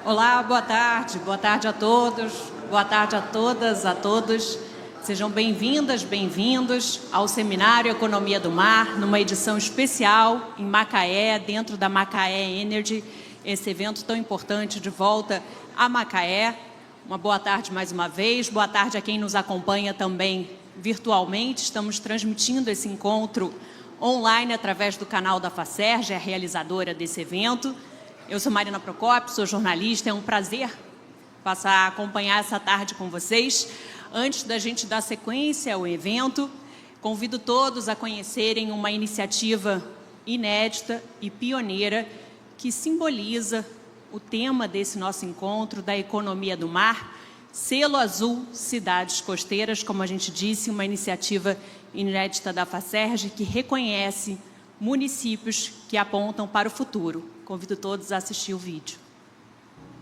Olá, boa tarde a todos, boa tarde a todas, a todos. Sejam bem-vindas, bem-vindos ao Seminário Economia do Mar, numa edição especial em Macaé, dentro da Macaé Energy, esse evento tão importante de volta a Macaé. Uma boa tarde mais uma vez, boa tarde a quem nos acompanha também virtualmente. Estamos transmitindo esse encontro online através do canal da FACERJ, a realizadora desse evento. Eu sou Marina Procópio, sou jornalista, é um prazer passar a acompanhar essa tarde com vocês. Antes da gente dar sequência ao evento, convido todos a conhecerem uma iniciativa inédita e pioneira que simboliza o tema desse nosso encontro da economia do mar, Selo Azul Cidades Costeiras, como a gente disse, uma iniciativa inédita da FACERJ que reconhece municípios que apontam para o futuro. Convido todos a assistir o vídeo.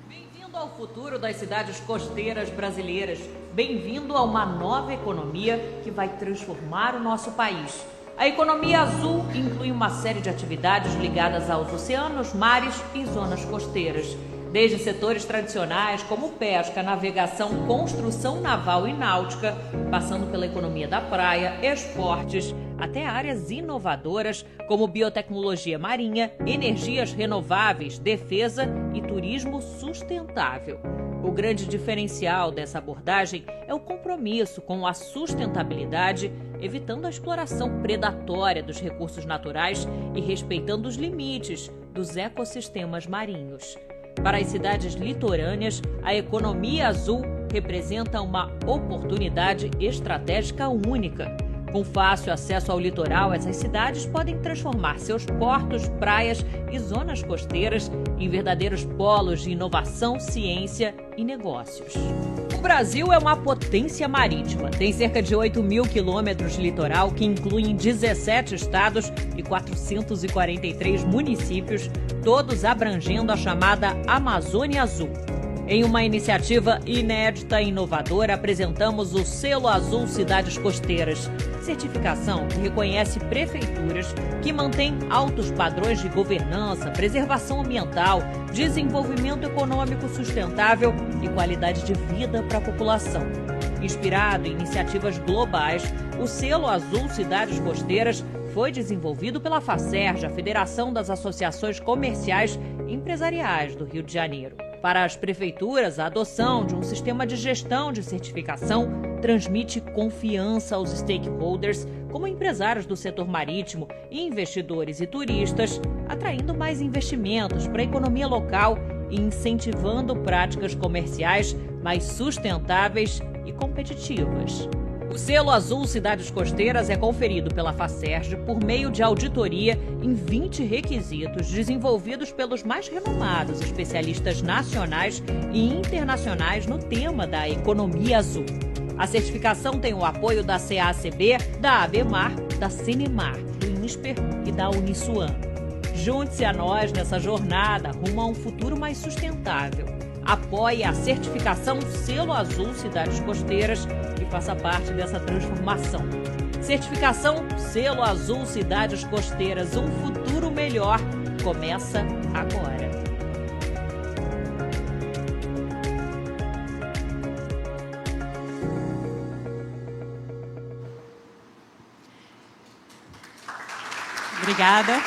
Bem-vindo ao futuro das cidades costeiras brasileiras. Bem-vindo a uma nova economia que vai transformar o nosso país. A economia azul inclui uma série de atividades ligadas aos oceanos, mares e zonas costeiras. Desde setores tradicionais como pesca, navegação, construção naval e náutica, passando pela economia da praia, esportes, até áreas inovadoras como biotecnologia marinha, energias renováveis, defesa e turismo sustentável. O grande diferencial dessa abordagem é o compromisso com a sustentabilidade, evitando a exploração predatória dos recursos naturais e respeitando os limites dos ecossistemas marinhos. Para as cidades litorâneas, a economia azul representa uma oportunidade estratégica única. Com fácil acesso ao litoral, essas cidades podem transformar seus portos, praias e zonas costeiras em verdadeiros polos de inovação, ciência e negócios. O Brasil é uma potência marítima. Tem cerca de 8.000 quilômetros de litoral, que incluem 17 estados e 443 municípios, todos abrangendo a chamada Amazônia Azul. Em uma iniciativa inédita e inovadora, apresentamos o Selo Azul Cidades Costeiras, certificação que reconhece prefeituras que mantêm altos padrões de governança, preservação ambiental, desenvolvimento econômico sustentável e qualidade de vida para a população. Inspirado em iniciativas globais, o Selo Azul Cidades Costeiras foi desenvolvido pela FACERJ, a Federação das Associações Comerciais e Empresariais do Rio de Janeiro. Para as prefeituras, a adoção de um sistema de gestão de certificação transmite confiança aos stakeholders, como empresários do setor marítimo, investidores e turistas, atraindo mais investimentos para a economia local e incentivando práticas comerciais mais sustentáveis e competitivas. O Selo Azul Cidades Costeiras é conferido pela FACERJ por meio de auditoria em 20 requisitos desenvolvidos pelos mais renomados especialistas nacionais e internacionais no tema da economia azul. A certificação tem o apoio da CACB, da ABMAR, da Cenemar, do INSPER e da Uniswan. Junte-se a nós nessa jornada rumo a um futuro mais sustentável. Apoie a certificação Selo Azul Cidades Costeiras e faça parte dessa transformação. Certificação Selo Azul Cidades Costeiras, um futuro melhor, começa agora. Obrigada.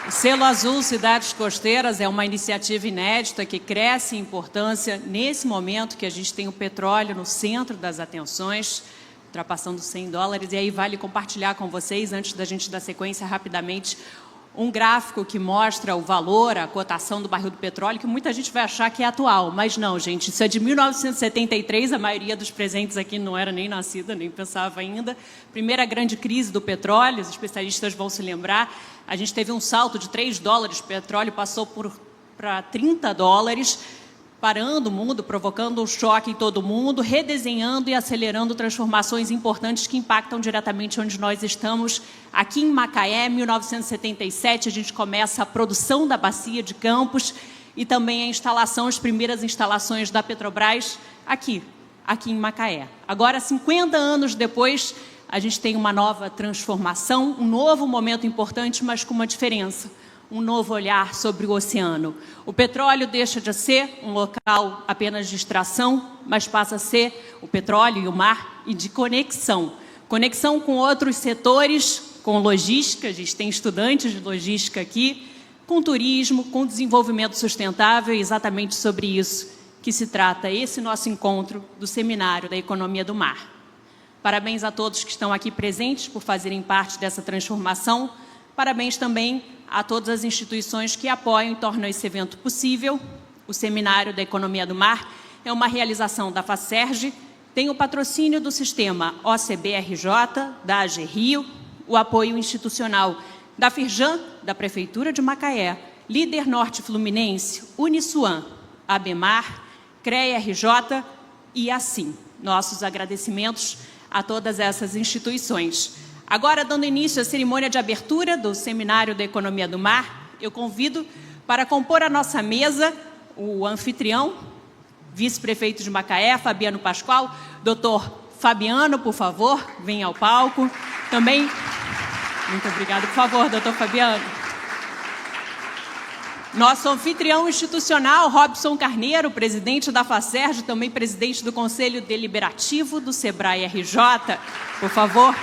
O Selo Azul Cidades Costeiras é uma iniciativa inédita que cresce em importância nesse momento que a gente tem o petróleo no centro das atenções, ultrapassando $100. E aí vale compartilhar com vocês, antes da gente dar sequência rapidamente, um gráfico que mostra o valor, a cotação do barril do petróleo, que muita gente vai achar que é atual, mas não, gente, isso é de 1973, a maioria dos presentes aqui não era nem nascida, nem pensava ainda. Primeira grande crise do petróleo, os especialistas vão se lembrar, a gente teve um salto de $3, o petróleo passou para $30, parando o mundo, provocando um choque em todo mundo, redesenhando e acelerando transformações importantes que impactam diretamente onde nós estamos. Aqui em Macaé, em 1977, a gente começa a produção da bacia de Campos e também a instalação, as primeiras instalações da Petrobras aqui em Macaé. Agora, 50 anos depois, a gente tem uma nova transformação, um novo momento importante, mas com uma diferença. um novo olhar sobre o oceano. O petróleo deixa de ser um local apenas de extração, mas passa a ser o petróleo e o mar e de conexão. Conexão com outros setores, com logística, a gente tem estudantes de logística aqui, com turismo, com desenvolvimento sustentável, e exatamente sobre isso que se trata esse nosso encontro do Seminário da Economia do Mar. Parabéns a todos que estão aqui presentes por fazerem parte dessa transformação. Parabéns também a todas as instituições que apoiam e tornam esse evento possível. O Seminário da Economia do Mar é uma realização da FACERJ, tem o patrocínio do sistema OCB-RJ, da AG Rio, o apoio institucional da Firjan, da Prefeitura de Macaé, Líder Norte Fluminense, Uniswan, ABMAR, CREA-RJ e assim. Nossos agradecimentos a todas essas instituições. Agora, dando início à cerimônia de abertura do Seminário da Economia do Mar, eu convido para compor a nossa mesa o anfitrião, vice-prefeito de Macaé, Fabiano Pascoal. Doutor Fabiano, por favor, venha ao palco. Também, muito obrigado, por favor, doutor Fabiano. Nosso anfitrião institucional, Robson Carneiro, presidente da FACERJ, também presidente do Conselho Deliberativo do SEBRAE-RJ. Por favor.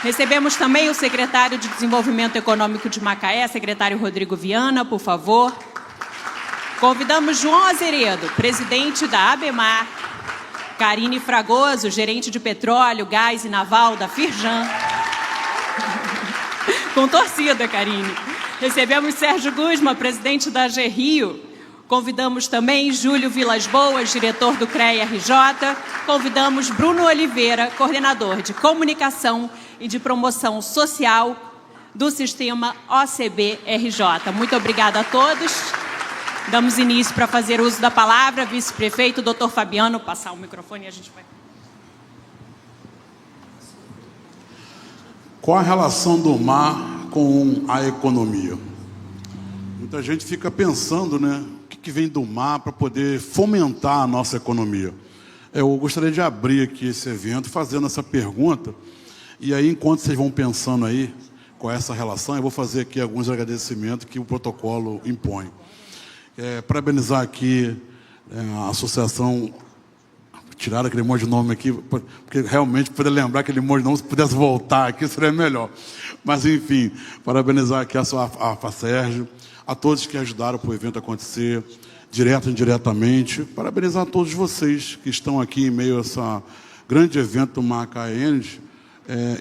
Recebemos também o secretário de Desenvolvimento Econômico de Macaé, secretário Rodrigo Viana, por favor. Convidamos João Azeredo, presidente da ABMAR, Karine Fragoso, gerente de petróleo, gás e naval da Firjan. Com torcida, Karine. Recebemos Sérgio Guzman, presidente da AG Rio. Convidamos também Júlio Vilas Boas, diretor do CREA-RJ. Convidamos Bruno Oliveira, coordenador de comunicação e de promoção social do sistema OCB-RJ. Muito obrigada a todos. Damos início para fazer uso da palavra, vice-prefeito, doutor Fabiano, passar o microfone e a gente vai... Qual a relação do mar com a economia? Muita gente fica pensando, né? O que vem do mar para poder fomentar a nossa economia? Eu gostaria de abrir aqui esse evento fazendo essa pergunta. E aí, enquanto vocês vão pensando aí com essa relação, eu vou fazer aqui alguns agradecimentos que o protocolo impõe. Parabenizar aqui a associação, tirar aquele monte de nome aqui, porque realmente poder lembrar aquele monte de nome, se pudesse voltar aqui, seria melhor. Mas, enfim, parabenizar aqui a FACERJ, a todos que ajudaram para o evento acontecer, direto e indiretamente. Parabenizar a todos vocês que estão aqui em meio a esse grande evento macaense,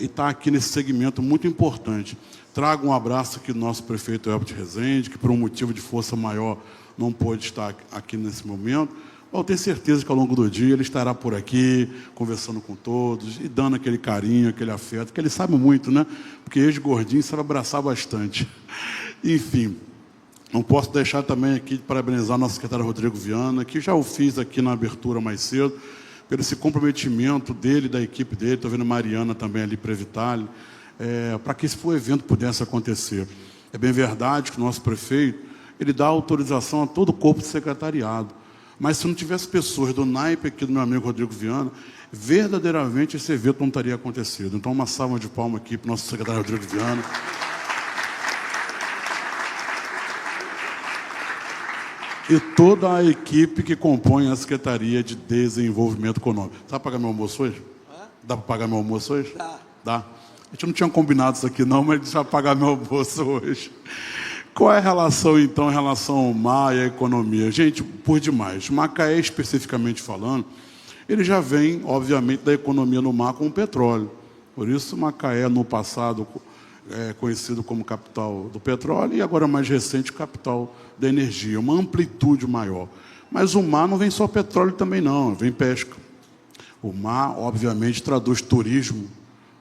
e está aqui nesse segmento muito importante. Trago um abraço aqui do nosso prefeito Herbert Rezende, que por um motivo de força maior não pôde estar aqui nesse momento. Eu tenho certeza que ao longo do dia ele estará por aqui, conversando com todos e dando aquele carinho, aquele afeto, que ele sabe muito, né? Porque ex-gordinho sabe abraçar bastante. Enfim, não posso deixar também aqui de parabenizar nosso secretário Rodrigo Viana, que já o fiz aqui na abertura mais cedo, pelo esse comprometimento dele e da equipe dele. Estou vendo a Mariana também ali para Vitale, para que esse evento pudesse acontecer. É bem verdade que o nosso prefeito ele dá autorização a todo o corpo de secretariado, mas se não tivesse pessoas do naipe aqui do meu amigo Rodrigo Viana, verdadeiramente esse evento não estaria acontecido. Então, uma salva de palmas aqui para o nosso secretário Rodrigo Viana. E toda a equipe que compõe a Secretaria de Desenvolvimento Econômico. Dá para pagar meu almoço hoje? Dá para pagar meu almoço hoje? Dá. A gente não tinha combinado isso aqui não, mas deixa eu pagar meu almoço hoje. Qual é a relação, então, em relação ao mar e à economia? Gente, por demais. Macaé, especificamente falando, ele já vem, obviamente, da economia no mar com o petróleo. Por isso, Macaé, no passado, é conhecido como capital do petróleo e agora, mais recente, capital da energia. Uma amplitude maior. Mas o mar não vem só petróleo também, não. Vem pesca. O mar, obviamente, traduz turismo,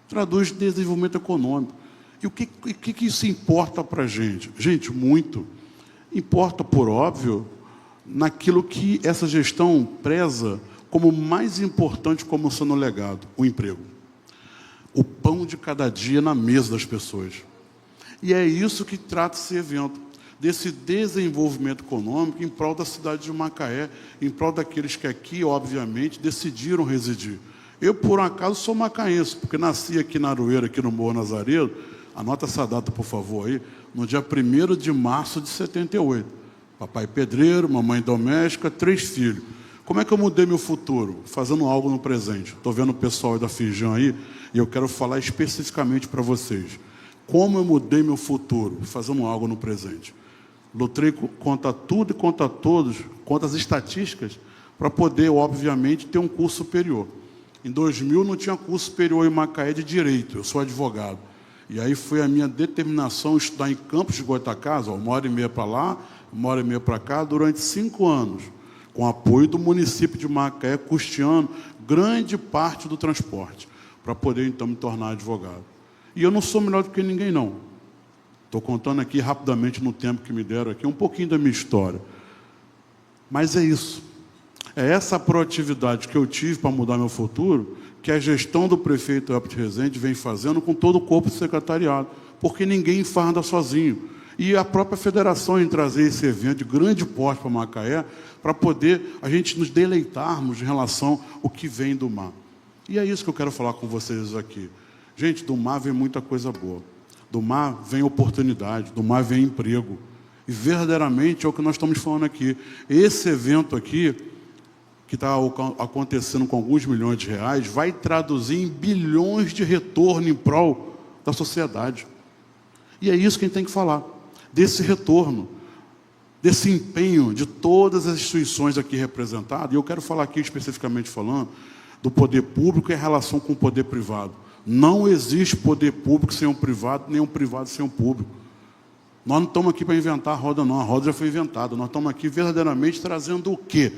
traduz desenvolvimento econômico. E o que isso importa para a gente? Gente, muito. Importa, por óbvio, naquilo que essa gestão preza como mais importante como sendo legado, o emprego. O pão de cada dia na mesa das pessoas. E é isso que trata esse evento, desse desenvolvimento econômico em prol da cidade de Macaé, em prol daqueles que aqui, obviamente, decidiram residir. Eu, por um acaso, sou macaense, porque nasci aqui na Aroeira, aqui no Morro Nazaredo. Anota essa data, por favor, aí. no dia 1º de março de 78. Papai pedreiro, mamãe doméstica, 3 filhos. Como é que eu mudei meu futuro? Fazendo algo no presente. Estou vendo o pessoal da Firjan aí, e eu quero falar especificamente para vocês. Como eu mudei meu futuro? Fazendo algo no presente. Lutei contra tudo e contra todos, contra as estatísticas, para poder, obviamente, ter um curso superior. Em 2000 não tinha curso superior em Macaé de Direito, eu sou advogado. E aí foi a minha determinação estudar em Campos de Goytacazes, 1h30 para lá, 1h30 para cá, durante 5 anos, com apoio do município de Macaé, custeando grande parte do transporte, para poder, então, me tornar advogado. E eu não sou melhor do que ninguém, não. Estou contando aqui rapidamente, no tempo que me deram aqui, um pouquinho da minha história. Mas é isso. É essa proatividade que eu tive para mudar meu futuro, que a gestão do prefeito Elbert Rezende vem fazendo com todo o corpo do secretariado, porque ninguém farda sozinho. E a própria federação em trazer esse evento de grande porte para Macaé, para poder a gente nos deleitarmos em relação ao que vem do mar. E é isso que eu quero falar com vocês aqui. Gente, do mar vem muita coisa boa. Do mar vem oportunidade, do mar vem emprego. E verdadeiramente é o que nós estamos falando aqui. Esse evento aqui, que está acontecendo com alguns milhões de reais, vai traduzir em bilhões de retorno em prol da sociedade. E é isso que a gente tem que falar, desse retorno, desse empenho de todas as instituições aqui representadas. E eu quero falar aqui especificamente falando do poder público em relação com o poder privado. Não existe poder público sem um privado, nem um privado sem um público. Nós não estamos aqui para inventar a roda, não. A roda já foi inventada. Nós estamos aqui verdadeiramente trazendo o quê?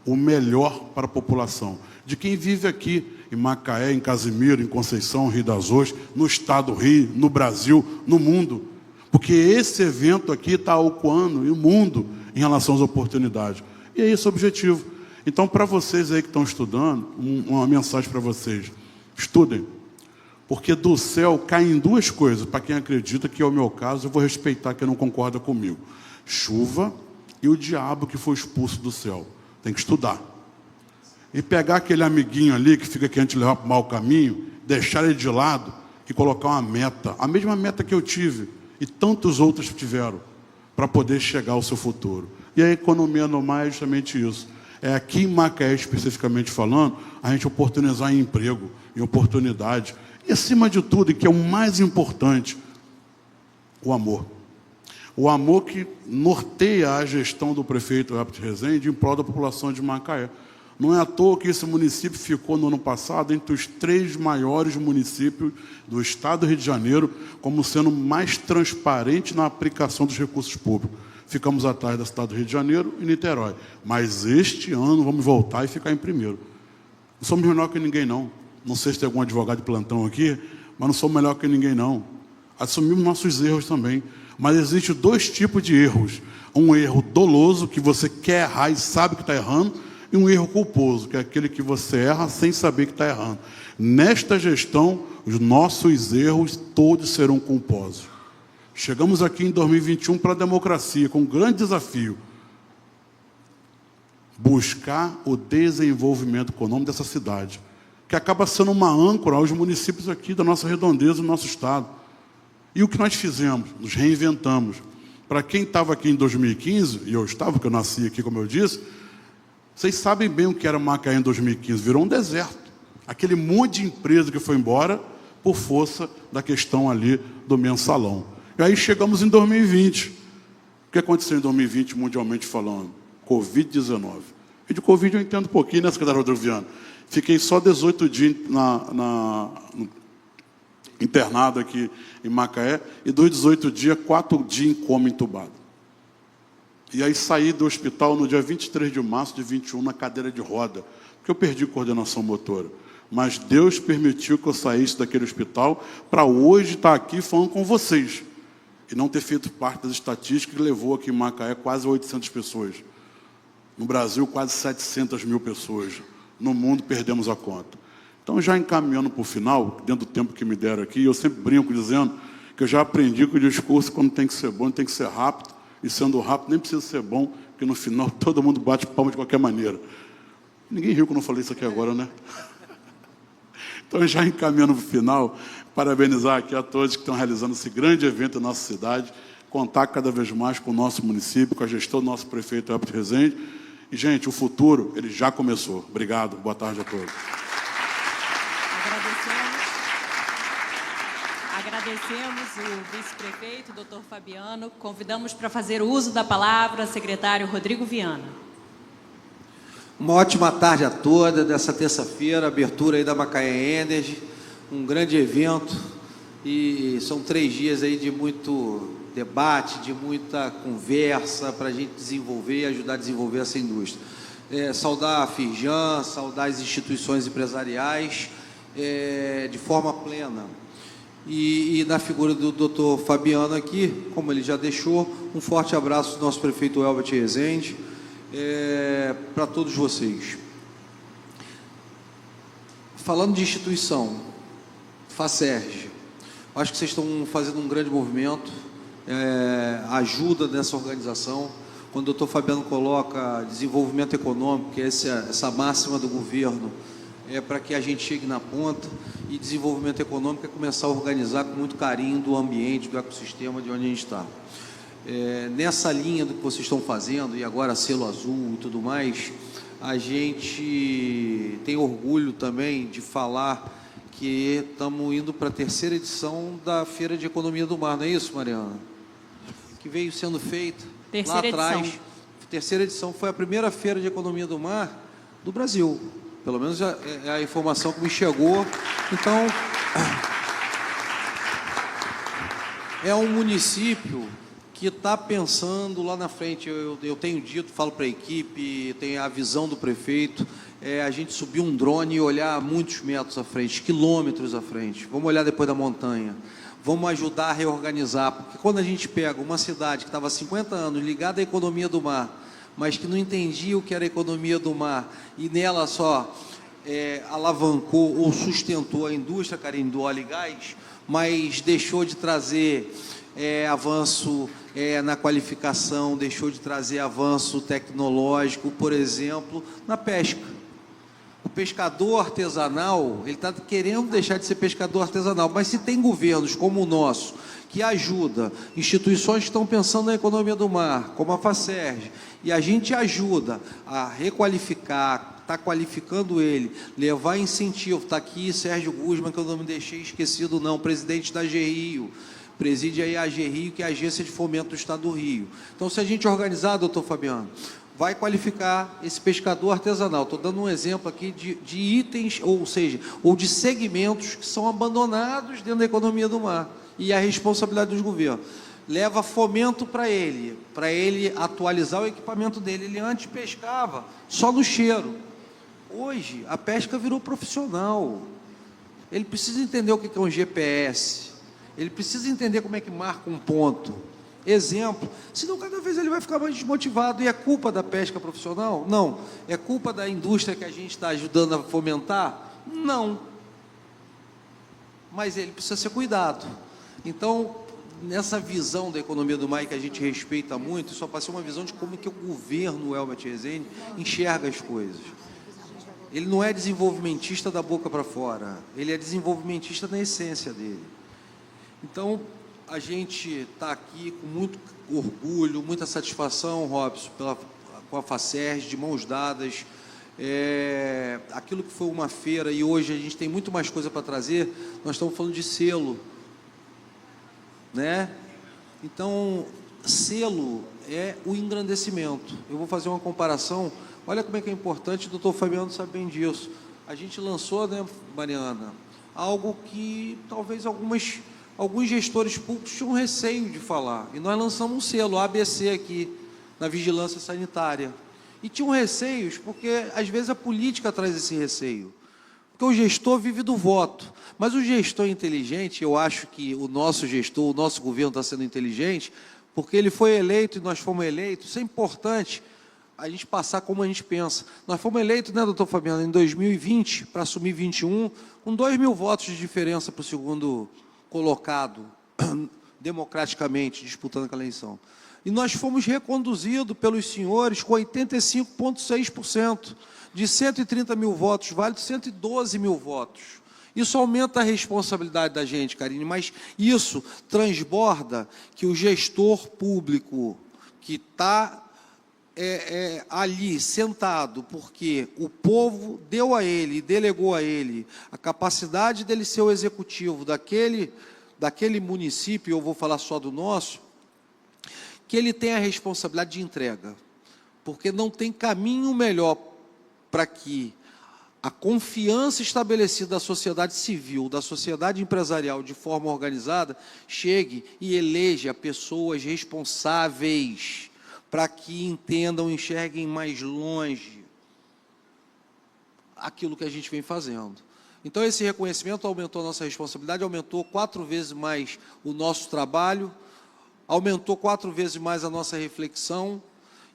O melhor para a população. De quem vive aqui em Macaé, em Casimiro, em Conceição, Rio das Ostras, no estado do Rio, no Brasil, no mundo. Porque esse evento aqui está ocupando o mundo em relação às oportunidades. E é esse o objetivo. Então, para vocês aí que estão estudando, uma mensagem para vocês. Estudem. Porque do céu caem 2 coisas. Para quem acredita que é o meu caso, eu vou respeitar quem não concorda comigo. Chuva e o diabo que foi expulso do céu. Tem que estudar. E pegar aquele amiguinho ali que fica querendo te levar para o mau caminho, deixar ele de lado e colocar uma meta. A mesma meta que eu tive e tantos outros tiveram para poder chegar ao seu futuro. E a economia no mar é justamente isso. É aqui em Macaé, especificamente falando, a gente oportunizar em emprego, em oportunidade. E, acima de tudo, e que é o mais importante, o amor. O amor que norteia a gestão do prefeito Elbert Rezende em prol da população de Macaé. Não é à toa que esse município ficou, no ano passado, entre os 3 maiores municípios do estado do Rio de Janeiro, como sendo mais transparente na aplicação dos recursos públicos. Ficamos atrás da cidade do Rio de Janeiro e Niterói. Mas este ano vamos voltar e ficar em primeiro. Não somos melhor que ninguém, não. Não sei se tem algum advogado de plantão aqui, mas não somos melhor que ninguém, não. Assumimos nossos erros também. Mas existem 2 tipos de erros. Um erro doloso, que você quer errar e sabe que está errando, e um erro culposo, que é aquele que você erra sem saber que está errando. Nesta gestão, os nossos erros todos serão culposos. Chegamos aqui em 2021 para a democracia, com um grande desafio. Buscar o desenvolvimento econômico dessa cidade, que acaba sendo uma âncora aos municípios aqui da nossa redondeza, do nosso estado. E o que nós fizemos? Nos reinventamos. Para quem estava aqui em 2015, e eu estava, porque eu nasci aqui, como eu disse, vocês sabem bem o que era Macaé em 2015. Virou um deserto. Aquele monte de empresa que foi embora por força da questão ali do mensalão. E aí chegamos em 2020. O que aconteceu em 2020, mundialmente falando? Covid-19. E de Covid eu entendo um pouquinho, né, secretário Rodrigo Viana? Fiquei só 18 dias internado aqui em Macaé, e dos 18 dias, 4 dias em coma entubado. E aí saí do hospital no dia 23 de março de 21, na cadeira de roda, porque eu perdi coordenação motora. Mas Deus permitiu que eu saísse daquele hospital para hoje estar aqui falando com vocês. E não ter feito parte das estatísticas que levou aqui em Macaé quase 800 pessoas. No Brasil, quase 700 mil pessoas. No mundo, perdemos a conta. Então, já encaminhando para o final, dentro do tempo que me deram aqui, eu sempre brinco dizendo que eu já aprendi que o discurso, quando tem que ser bom, tem que ser rápido. E sendo rápido, nem precisa ser bom, porque no final todo mundo bate palma de qualquer maneira. Ninguém riu quando eu falei isso aqui agora, né? Então, já encaminhando para o final, parabenizar aqui a todos que estão realizando esse grande evento na nossa cidade, contar cada vez mais com o nosso município, com a gestão do nosso prefeito Elbert Rezende. E, gente, o futuro, ele já começou. Obrigado, boa tarde a todos. Agradecemos o vice-prefeito, doutor Fabiano. Convidamos para fazer uso da palavra o secretário Rodrigo Viana. Uma ótima tarde a toda, dessa terça-feira, abertura aí da Macaé Energy, um grande evento, e são 3 dias aí de muito debate, de muita conversa para a gente desenvolver e ajudar a desenvolver essa indústria. Saudar a Firjan, saudar as instituições empresariais de forma plena. E na figura do doutor Fabiano aqui, como ele já deixou, um forte abraço do nosso prefeito Elbert Rezende, para todos vocês. Falando de instituição, FACERJ, acho que vocês estão fazendo um grande movimento, ajuda nessa organização. Quando o doutor Fabiano coloca desenvolvimento econômico, que é essa máxima do governo, para que a gente chegue na ponta, e desenvolvimento econômico é começar a organizar com muito carinho do ambiente, do ecossistema de onde a gente está. Nessa linha do que vocês estão fazendo, e agora selo azul e tudo mais, a gente tem orgulho também de falar que estamos indo para a 3ª edição da Feira de Economia do Mar, não é isso, Mariana? Que veio sendo feita lá atrás. 3ª edição foi a primeira Feira de Economia do Mar do Brasil. Pelo menos é a informação que me chegou. Então, é um município que está pensando lá na frente. Eu tenho dito, falo para a equipe, tem a visão do prefeito, a gente subir um drone e olhar muitos metros à frente, quilômetros à frente. Vamos olhar depois da montanha. Vamos ajudar a reorganizar, porque quando a gente pega uma cidade que estava há 50 anos ligada à economia do mar, mas que não entendia o que era a economia do mar, e nela só alavancou ou sustentou a indústria, Carine, do óleo e gás, mas deixou de trazer avanço na qualificação, deixou de trazer avanço tecnológico, por exemplo, na pesca. O pescador artesanal, ele está querendo deixar de ser pescador artesanal, mas se tem governos como o nosso, que ajuda, instituições que estão pensando na economia do mar, como a FACERJ, e a gente ajuda a requalificar, está qualificando ele, levar incentivo. Está aqui Sérgio Guzman, que eu não me deixei esquecido não, presidente da AGRIO, preside aí a AGRIO, que é a Agência de Fomento do Estado do Rio. Então, se a gente organizar, doutor Fabiano, vai qualificar esse pescador artesanal. Estou dando um exemplo aqui de itens, ou seja, ou de segmentos que são abandonados dentro da economia do mar, e a responsabilidade dos governos. Leva fomento para ele atualizar o equipamento dele. Ele antes pescava só no cheiro. Hoje, a pesca virou profissional. Ele precisa entender o que é um GPS, ele precisa entender como é que marca um ponto. Exemplo, senão cada vez ele vai ficar mais desmotivado. E é culpa da pesca profissional? Não. É culpa da indústria que a gente está ajudando a fomentar? Não. Mas ele precisa ser cuidado. Então, nessa visão da economia do mar que a gente respeita muito, só para ser uma visão de como que o governo Elbert Rezende enxerga as coisas. Ele não é desenvolvimentista da boca para fora, ele é desenvolvimentista na essência dele. Então, a gente está aqui com muito orgulho, muita satisfação, Robson, com a FACERJ, de mãos dadas. Aquilo que foi uma feira, e hoje a gente tem muito mais coisa para trazer, nós estamos falando de selo, né? Então, selo é o engrandecimento. Eu vou fazer uma comparação, olha como é que é importante, o doutor Fabiano sabe bem disso. A gente lançou, né, Mariana, algo que talvez alguns gestores públicos tinham receio de falar, e nós lançamos um selo, ABC aqui, na vigilância sanitária, e tinham receios, porque às vezes a política traz esse receio, porque o gestor vive do voto, mas o gestor inteligente, eu acho que o nosso gestor, o nosso governo está sendo inteligente, porque ele foi eleito e nós fomos eleitos. Isso é importante, a gente passar como a gente pensa. Nós fomos eleitos, né, doutor Fabiano, em 2020, para assumir 21, com 2.000 votos de diferença para o segundo colocado, democraticamente, disputando aquela eleição. E nós fomos reconduzidos pelos senhores com 85,6%, de 130 mil votos válidos, 112 mil votos. Isso aumenta a responsabilidade da gente, Karine, mas isso transborda que o gestor público que está ali sentado, porque o povo deu a ele, e delegou a ele, a capacidade dele ser o executivo daquele município, eu vou falar só do nosso, que ele tem a responsabilidade de entrega, porque não tem caminho melhor para que a confiança estabelecida da sociedade civil, da sociedade empresarial de forma organizada, chegue e eleja pessoas responsáveis para que entendam, enxerguem mais longe aquilo que a gente vem fazendo. Então, esse reconhecimento aumentou a nossa responsabilidade, aumentou 4 vezes mais o nosso trabalho, aumentou 4 vezes mais a nossa reflexão,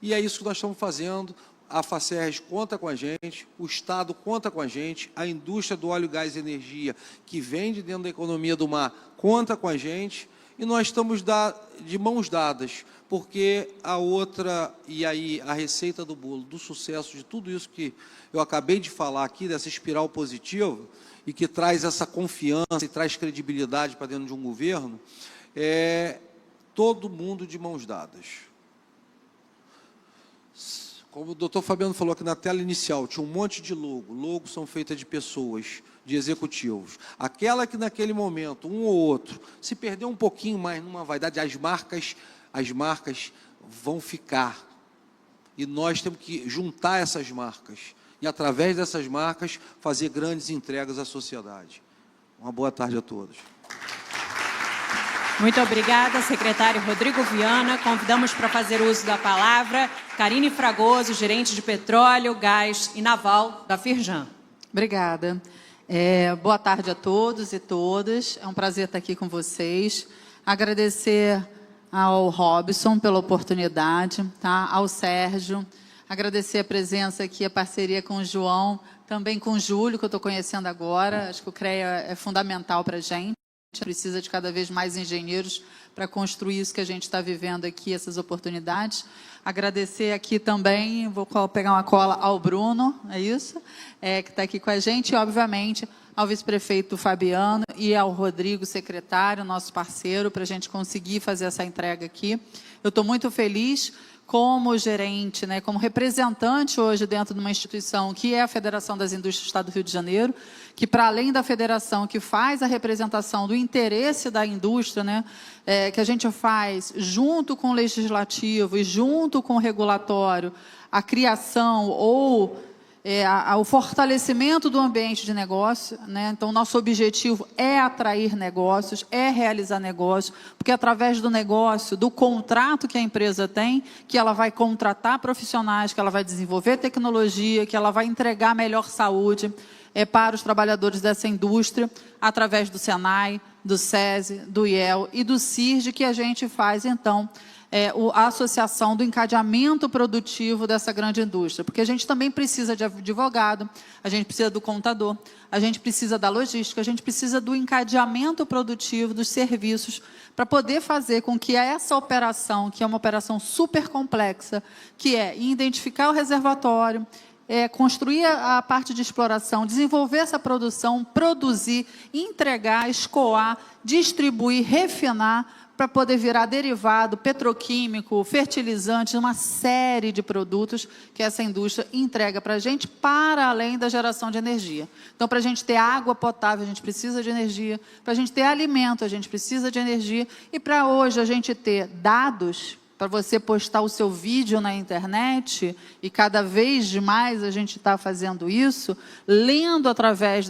e é isso que nós estamos fazendo. A Facerj conta com a gente, o Estado conta com a gente, a indústria do óleo, gás e energia, que vem de dentro da economia do mar, conta com a gente, e nós estamos de mãos dadas, porque a outra, e aí a receita do bolo, do sucesso de tudo isso que eu acabei de falar aqui, dessa espiral positiva, e que traz essa confiança e traz credibilidade para dentro de um governo, é todo mundo de mãos dadas. Como o doutor Fabiano falou aqui na tela inicial, tinha um monte de logos são feitas de pessoas, de executivos. Aquela que naquele momento, um ou outro, se perder um pouquinho mais numa vaidade, as marcas vão ficar. E nós temos que juntar essas marcas. E através dessas marcas, fazer grandes entregas à sociedade. Uma boa tarde a todos. Muito obrigada, secretário Rodrigo Viana. Convidamos para fazer uso da palavra Karine Fragoso, gerente de petróleo, gás e naval da Firjan. Obrigada. Boa tarde a todos e todas. É um prazer estar aqui com vocês. Agradecer ao Robson pela oportunidade, tá? Ao Sérgio. Agradecer a presença aqui, a parceria com o João, também com o Júlio, que eu estou conhecendo agora. Acho que o CREA é fundamental para a gente. Precisa de cada vez mais engenheiros para construir isso que a gente está vivendo aqui, essas oportunidades. Agradecer aqui também, vou pegar uma cola ao Bruno, é isso? Que está aqui com a gente, e obviamente ao vice-prefeito Fabiano e ao Rodrigo, secretário, nosso parceiro, para a gente conseguir fazer essa entrega aqui. Eu estou muito feliz como gerente, né, como representante hoje dentro de uma instituição que é a Federação das Indústrias do Estado do Rio de Janeiro, que para além da federação que faz a representação do interesse da indústria, né, que a gente faz junto com o legislativo e junto com o regulatório, a criação ou o fortalecimento do ambiente de negócio, né? Então, nosso objetivo é atrair negócios, é realizar negócio, porque através do negócio, do contrato que a empresa tem, que ela vai contratar profissionais, que ela vai desenvolver tecnologia, que ela vai entregar melhor saúde para os trabalhadores dessa indústria, através do Senai, do SESI, do IEL e do CIRD, que a gente faz, então, a associação do encadeamento produtivo dessa grande indústria, porque a gente também precisa de advogado, a gente precisa do contador, a gente precisa da logística, a gente precisa do encadeamento produtivo dos serviços para poder fazer com que essa operação, que é uma operação super complexa, que é identificar o reservatório, construir a parte de exploração, desenvolver essa produção, produzir, entregar, escoar, distribuir, refinar, para poder virar derivado, petroquímico, fertilizantes, uma série de produtos que essa indústria entrega para a gente, para além da geração de energia. Então, para a gente ter água potável, a gente precisa de energia, para a gente ter alimento, a gente precisa de energia, e para hoje a gente ter dados, para você postar o seu vídeo na internet, e cada vez mais a gente está fazendo isso, lendo através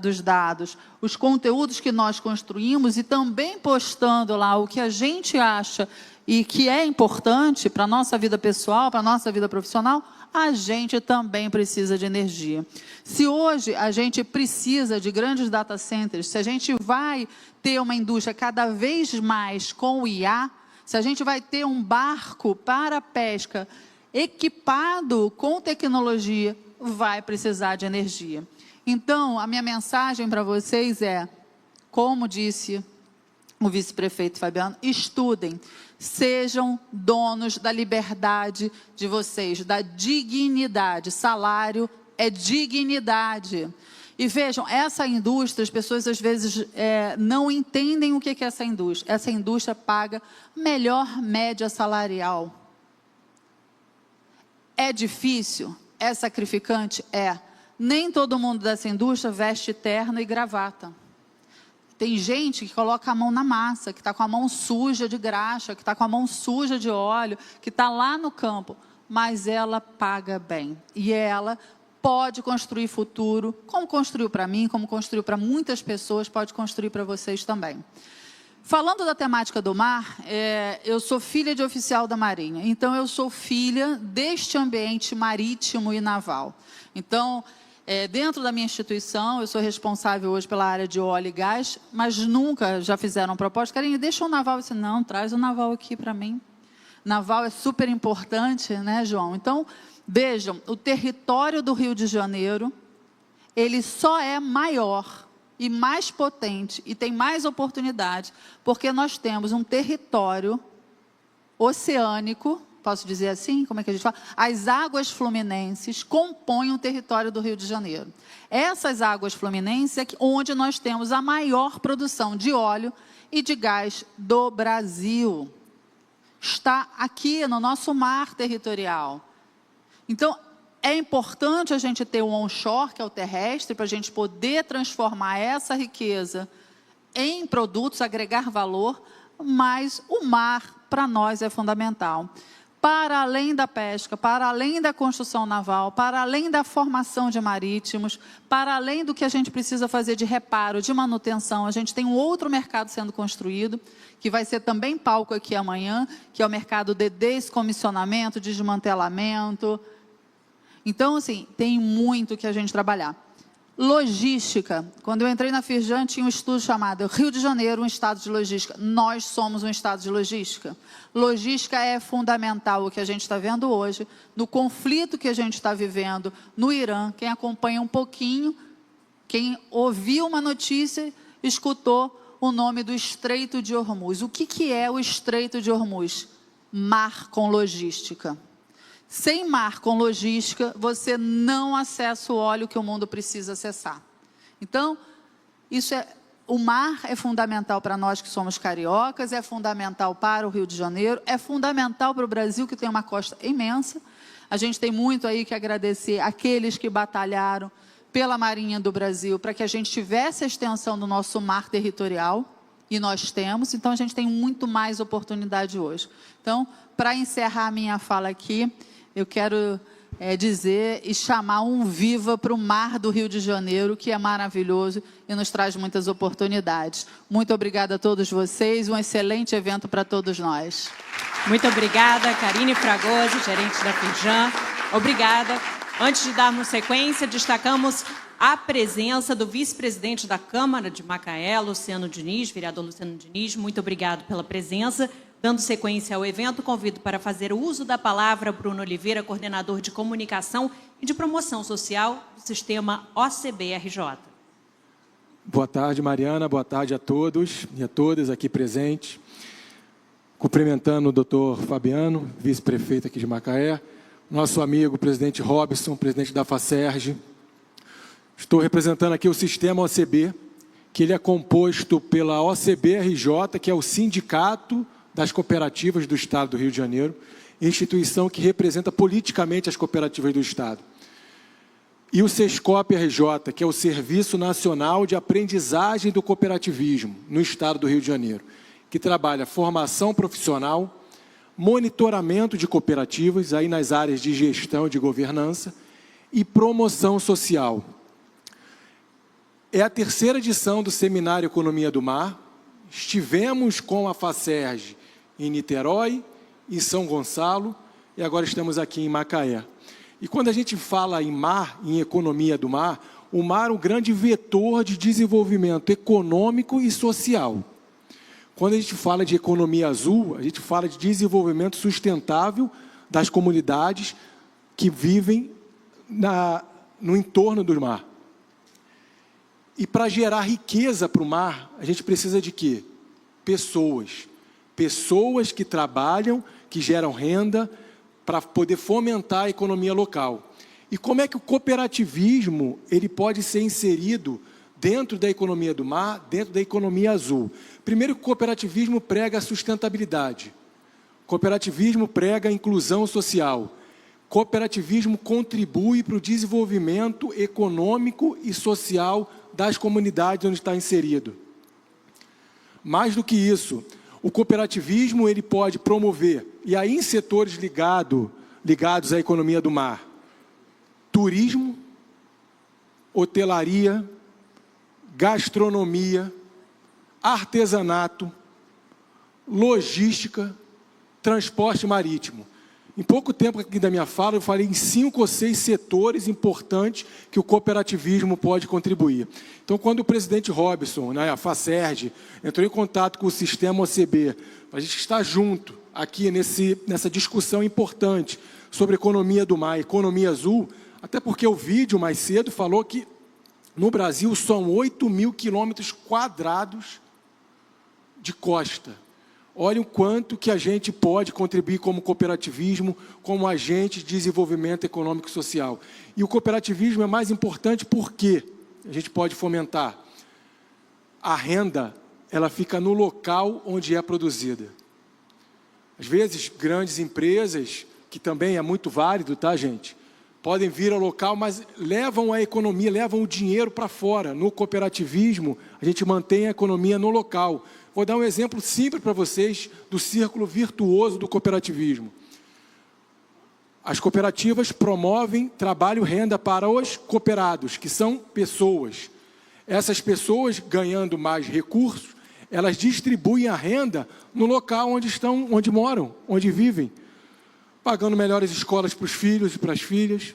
dos dados os conteúdos que nós construímos e também postando lá o que a gente acha e que é importante para a nossa vida pessoal, para a nossa vida profissional, a gente também precisa de energia. Se hoje a gente precisa de grandes data centers, se a gente vai ter uma indústria cada vez mais com o IA, se a gente vai ter um barco para pesca equipado com tecnologia, vai precisar de energia. Então, a minha mensagem para vocês é, como disse o vice-prefeito Fabiano, estudem, sejam donos da liberdade de vocês, da dignidade. Salário é dignidade. E vejam, essa indústria, as pessoas às vezes não entendem o que é essa indústria. Essa indústria paga melhor média salarial. É difícil? É sacrificante? É. Nem todo mundo dessa indústria veste terno e gravata. Tem gente que coloca a mão na massa, que está com a mão suja de graxa, que está com a mão suja de óleo, que está lá no campo, mas ela paga bem. E ela pode construir futuro, como construiu para mim, como construiu para muitas pessoas, pode construir para vocês também. Falando da temática do mar, eu sou filha de oficial da Marinha, então eu sou filha deste ambiente marítimo e naval. Então, dentro da minha instituição, eu sou responsável hoje pela área de óleo e gás, mas nunca já fizeram proposta. Karine, deixa o naval. Eu disse, não, traz o naval aqui para mim. Naval é super importante, né, João? Então, vejam, o território do Rio de Janeiro, ele só é maior e mais potente e tem mais oportunidade, porque nós temos um território oceânico, posso dizer assim? Como é que a gente fala? As águas fluminenses compõem o território do Rio de Janeiro. Essas águas fluminenses é onde nós temos a maior produção de óleo e de gás do Brasil. Está aqui no nosso mar territorial. Então, é importante a gente ter um onshore, que é o terrestre, para a gente poder transformar essa riqueza em produtos, agregar valor, mas o mar, para nós, é fundamental. Para além da pesca, para além da construção naval, para além da formação de marítimos, para além do que a gente precisa fazer de reparo, de manutenção, a gente tem um outro mercado sendo construído, que vai ser também palco aqui amanhã, que é o mercado de descomissionamento, desmantelamento. Então, assim, tem muito que a gente trabalhar. Logística. Quando eu entrei na Firjan, tinha um estudo chamado Rio de Janeiro, um estado de logística. Nós somos um estado de logística. Logística é fundamental, o que a gente está vendo hoje, no conflito que a gente está vivendo no Irã. Quem acompanha um pouquinho, quem ouviu uma notícia, escutou o nome do Estreito de Hormuz. O que é o Estreito de Hormuz? Mar com logística. Sem mar com logística, você não acessa o óleo que o mundo precisa acessar. Então, o mar é fundamental para nós que somos cariocas, é fundamental para o Rio de Janeiro, é fundamental para o Brasil, que tem uma costa imensa. A gente tem muito aí que agradecer àqueles que batalharam pela Marinha do Brasil, para que a gente tivesse a extensão do nosso mar territorial, e nós temos, então a gente tem muito mais oportunidade hoje. Então, para encerrar a minha fala aqui, eu quero dizer e chamar um viva para o mar do Rio de Janeiro, que é maravilhoso e nos traz muitas oportunidades. Muito obrigada a todos vocês, um excelente evento para todos nós. Muito obrigada, Karine Fragoso, gerente da Firjan. Obrigada. Antes de darmos sequência, destacamos a presença do vice-presidente da Câmara de Macaé, Luciano Diniz, vereador Luciano Diniz. Muito obrigado pela presença. Dando sequência ao evento, convido para fazer o uso da palavra Bruno Oliveira, coordenador de comunicação e de promoção social do sistema OCB-RJ. Boa tarde, Mariana. Boa tarde a todos e a todas aqui presentes. Cumprimentando o doutor Fabiano, vice-prefeito aqui de Macaé, nosso amigo, presidente Robson, presidente da FACERJ. Estou representando aqui o sistema OCB, que ele é composto pela OCB-RJ, que é o sindicato das cooperativas do Estado do Rio de Janeiro, instituição que representa politicamente as cooperativas do Estado. E o SESCOP-RJ, que é o Serviço Nacional de Aprendizagem do Cooperativismo, no Estado do Rio de Janeiro, que trabalha formação profissional, monitoramento de cooperativas, aí nas áreas de gestão e de governança, e promoção social. É a terceira edição do Seminário Economia do Mar. Estivemos com a FACERJ em Niterói, em São Gonçalo, e agora estamos aqui em Macaé. E quando a gente fala em mar, em economia do mar, o mar é um grande vetor de desenvolvimento econômico e social. Quando a gente fala de economia azul, a gente fala de desenvolvimento sustentável das comunidades que vivem no entorno do mar. E para gerar riqueza para o mar, a gente precisa de quê? Pessoas. Pessoas que trabalham, que geram renda, para poder fomentar a economia local. E como é que o cooperativismo ele pode ser inserido dentro da economia do mar, dentro da economia azul? Primeiro, o cooperativismo prega a sustentabilidade. O cooperativismo prega a inclusão social. O cooperativismo contribui para o desenvolvimento econômico e social das comunidades onde está inserido. Mais do que isso, o cooperativismo ele pode promover, e aí em setores ligados à economia do mar, turismo, hotelaria, gastronomia, artesanato, logística, transporte marítimo. Em pouco tempo aqui da minha fala, eu falei em 5 ou 6 setores importantes que o cooperativismo pode contribuir. Então, quando o presidente Robson, né, a FACERJ, entrou em contato com o sistema OCB, a gente está junto aqui nessa discussão importante sobre economia do mar, economia azul, até porque o vídeo mais cedo falou que no Brasil são 8.000 quilômetros quadrados de costa. Olha o quanto que a gente pode contribuir como cooperativismo, como agente de desenvolvimento econômico e social. E o cooperativismo é mais importante porque a gente pode fomentar. A renda, ela fica no local onde é produzida. Às vezes, grandes empresas, que também é muito válido, tá, gente? Podem vir ao local, mas levam a economia, levam o dinheiro para fora. No cooperativismo, a gente mantém a economia no local. Vou dar um exemplo simples para vocês do círculo virtuoso do cooperativismo. As cooperativas promovem trabalho e renda para os cooperados, que são pessoas. Essas pessoas, ganhando mais recursos, elas distribuem a renda no local onde moram, onde vivem, pagando melhores escolas para os filhos e para as filhas,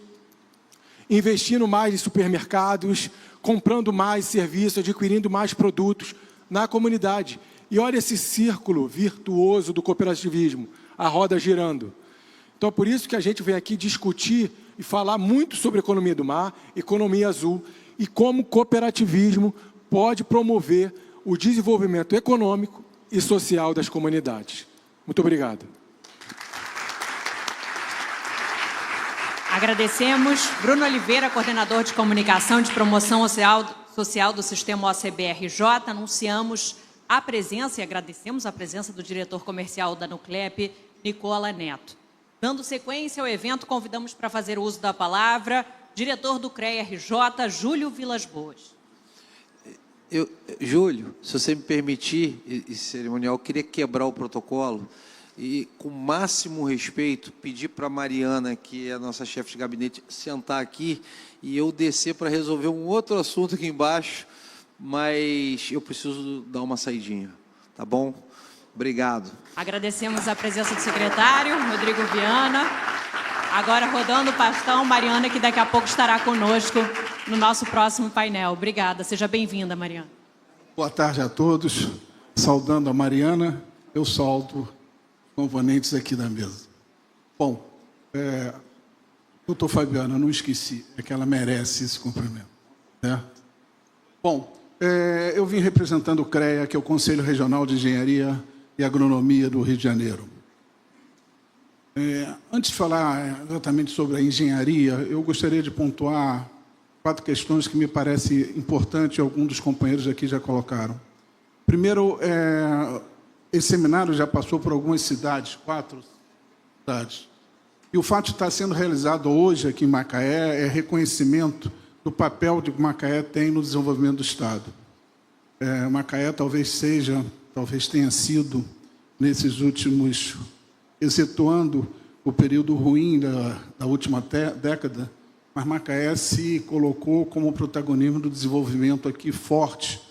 investindo mais em supermercados, comprando mais serviços, adquirindo mais produtos na comunidade. E olha esse círculo virtuoso do cooperativismo, a roda girando. Então, por isso que a gente vem aqui discutir e falar muito sobre economia do mar, economia azul, e como o cooperativismo pode promover o desenvolvimento econômico e social das comunidades. Muito obrigado. Agradecemos. Bruno Oliveira, coordenador de comunicação de promoção social do sistema OCB-RJ. Anunciamos a presença e agradecemos a presença do diretor comercial da Nuclep, Nicola Neto. Dando sequência ao evento, convidamos para fazer uso da palavra diretor do CREA-RJ, Júlio Vilas Boas. Júlio, se você me permitir, esse cerimonial, eu queria quebrar o protocolo e, com o máximo respeito, pedir para a Mariana, que é a nossa chefe de gabinete, sentar aqui e eu descer para resolver um outro assunto aqui embaixo, mas eu preciso dar uma saidinha, tá bom? Obrigado. Agradecemos a presença do secretário, Rodrigo Viana. Agora, rodando o bastão, Mariana, que daqui a pouco estará conosco no nosso próximo painel. Obrigada. Seja bem-vinda, Mariana. Boa tarde a todos. Saudando a Mariana, eu saldo componentes aqui da mesa. Bom, doutor Fabiana, não esqueci, é que ela merece esse cumprimento. Né? Bom, eu vim representando o CREA, que é o Conselho Regional de Engenharia e Agronomia do Rio de Janeiro. Antes de falar exatamente sobre a engenharia, eu gostaria de pontuar 4 questões que me parecem importantes e alguns dos companheiros aqui já colocaram. Primeiro, esse seminário já passou por algumas cidades, 4 cidades. E o fato de estar sendo realizado hoje aqui em Macaé é reconhecimento do papel que Macaé tem no desenvolvimento do Estado. Macaé talvez tenha sido, nesses últimos, excetuando o período ruim da última década, mas Macaé se colocou como protagonismo do desenvolvimento aqui forte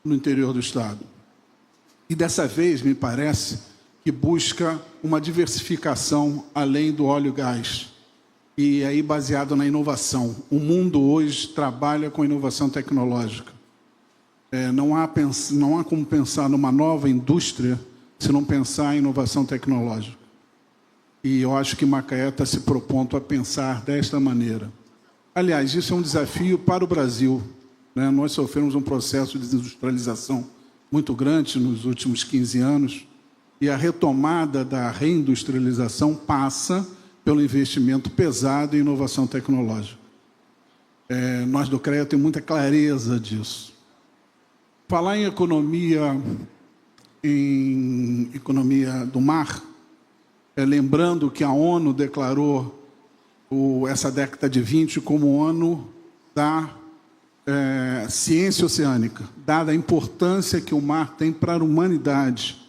no interior do Estado. E dessa vez, me parece, que busca uma diversificação além do óleo e gás, e aí baseado na inovação. O mundo hoje trabalha com inovação tecnológica. Não há como pensar numa nova indústria se não pensar em inovação tecnológica. E eu acho que Macaé está se propondo a pensar desta maneira. Aliás, isso é um desafio para o Brasil. Né? Nós sofremos um processo de desindustrialização muito grande nos últimos 15 anos, e a retomada da reindustrialização passa pelo investimento pesado em inovação tecnológica. Nós do CREA temos muita clareza disso. Falar em economia do mar, lembrando que a ONU declarou essa década de 20 como o ano da ciência oceânica, dada a importância que o mar tem para a humanidade.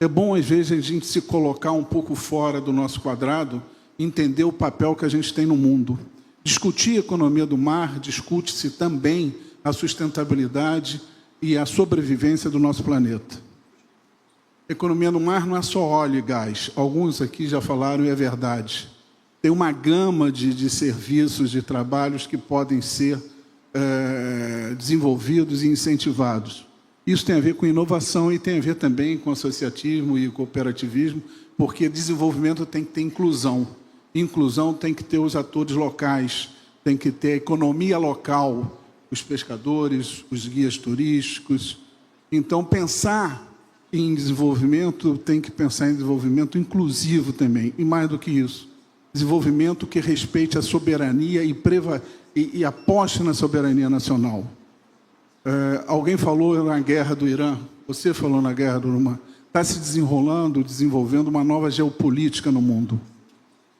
É bom, às vezes, a gente se colocar um pouco fora do nosso quadrado, entender o papel que a gente tem no mundo. Discutir a economia do mar, discute-se também a sustentabilidade e a sobrevivência do nosso planeta. Economia no mar não é só óleo e gás. Alguns aqui já falaram e é verdade. Tem uma gama de serviços, de trabalhos que podem ser desenvolvidos e incentivados. Isso tem a ver com inovação e tem a ver também com associativismo e cooperativismo, porque desenvolvimento tem que ter inclusão. Inclusão tem que ter os atores locais, tem que ter a economia local, os pescadores, os guias turísticos. Então, pensar em desenvolvimento tem que pensar em desenvolvimento inclusivo também, e mais do que isso, desenvolvimento que respeite a soberania e aposte na soberania nacional. Alguém falou na guerra do Irã, você falou na guerra do Irã, está se desenvolvendo uma nova geopolítica no mundo.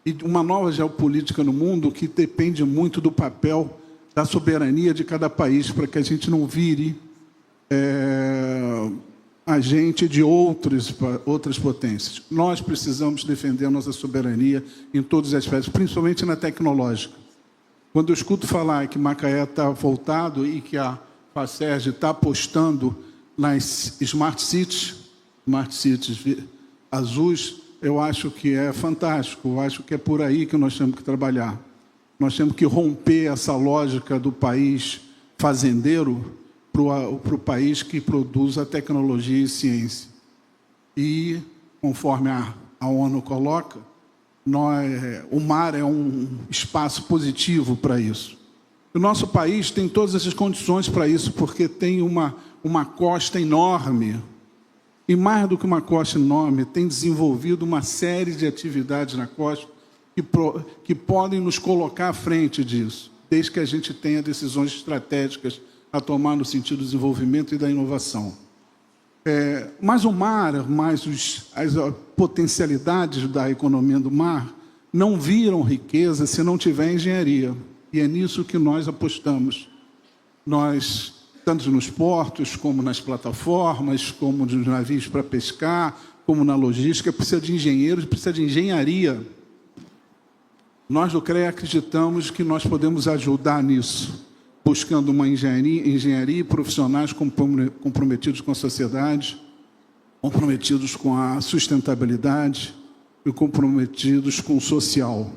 E uma nova geopolítica no mundo que depende muito do papel da soberania de cada país, para que a gente não vire agente de outras potências. Nós precisamos defender a nossa soberania em todos os aspectos, principalmente na tecnológica. Quando eu escuto falar que Macaé está voltado e que a FACERJ está apostando nas Smart Cities azuis, eu acho que é fantástico, eu acho que é por aí que nós temos que trabalhar. Nós temos que romper essa lógica do país fazendeiro para o país que produz a tecnologia e ciência. E, conforme a ONU coloca, o mar é um espaço positivo para isso. O nosso país tem todas essas condições para isso, porque tem uma costa enorme. E mais do que uma costa enorme, tem desenvolvido uma série de atividades na costa que podem nos colocar à frente disso, desde que a gente tenha decisões estratégicas a tomar no sentido do desenvolvimento e da inovação. Mas o mar, as potencialidades da economia do mar não viram riqueza se não tiver engenharia. E é nisso que nós apostamos. Nós, tanto nos portos, como nas plataformas, como nos navios para pescar, como na logística, precisa de engenheiros, precisa de engenharia. Nós do CREA acreditamos que nós podemos ajudar nisso, buscando uma engenharia e profissionais comprometidos com a sociedade, comprometidos com a sustentabilidade e comprometidos com o social.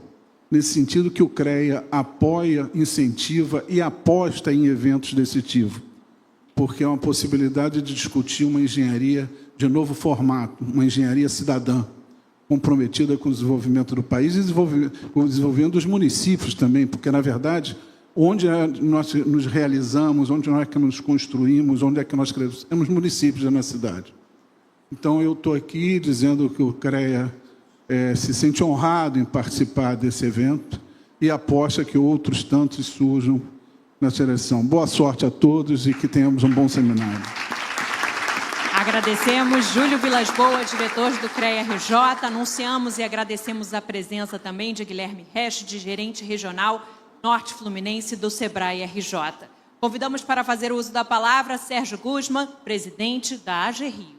Nesse sentido que o CREA apoia, incentiva e aposta em eventos desse tipo, porque é uma possibilidade de discutir uma engenharia de novo formato, uma engenharia cidadã, comprometida com o desenvolvimento do país e com o desenvolvimento dos municípios também, porque, na verdade, onde nós nos realizamos, onde nós nos construímos, onde é que nós crescemos, é nos municípios da nossa cidade. Então, eu estou aqui dizendo que o CREA se sente honrado em participar desse evento e aposta que outros tantos surjam nessa eleição. Boa sorte a todos e que tenhamos um bom seminário. Agradecemos Júlio Vilas Boas, diretor do CREA-RJ. Anunciamos e agradecemos a presença também de Guilherme Resch, de gerente regional Norte Fluminense do SEBRAE-RJ. Convidamos para fazer uso da palavra Sérgio Guzman, presidente da AGE Rio.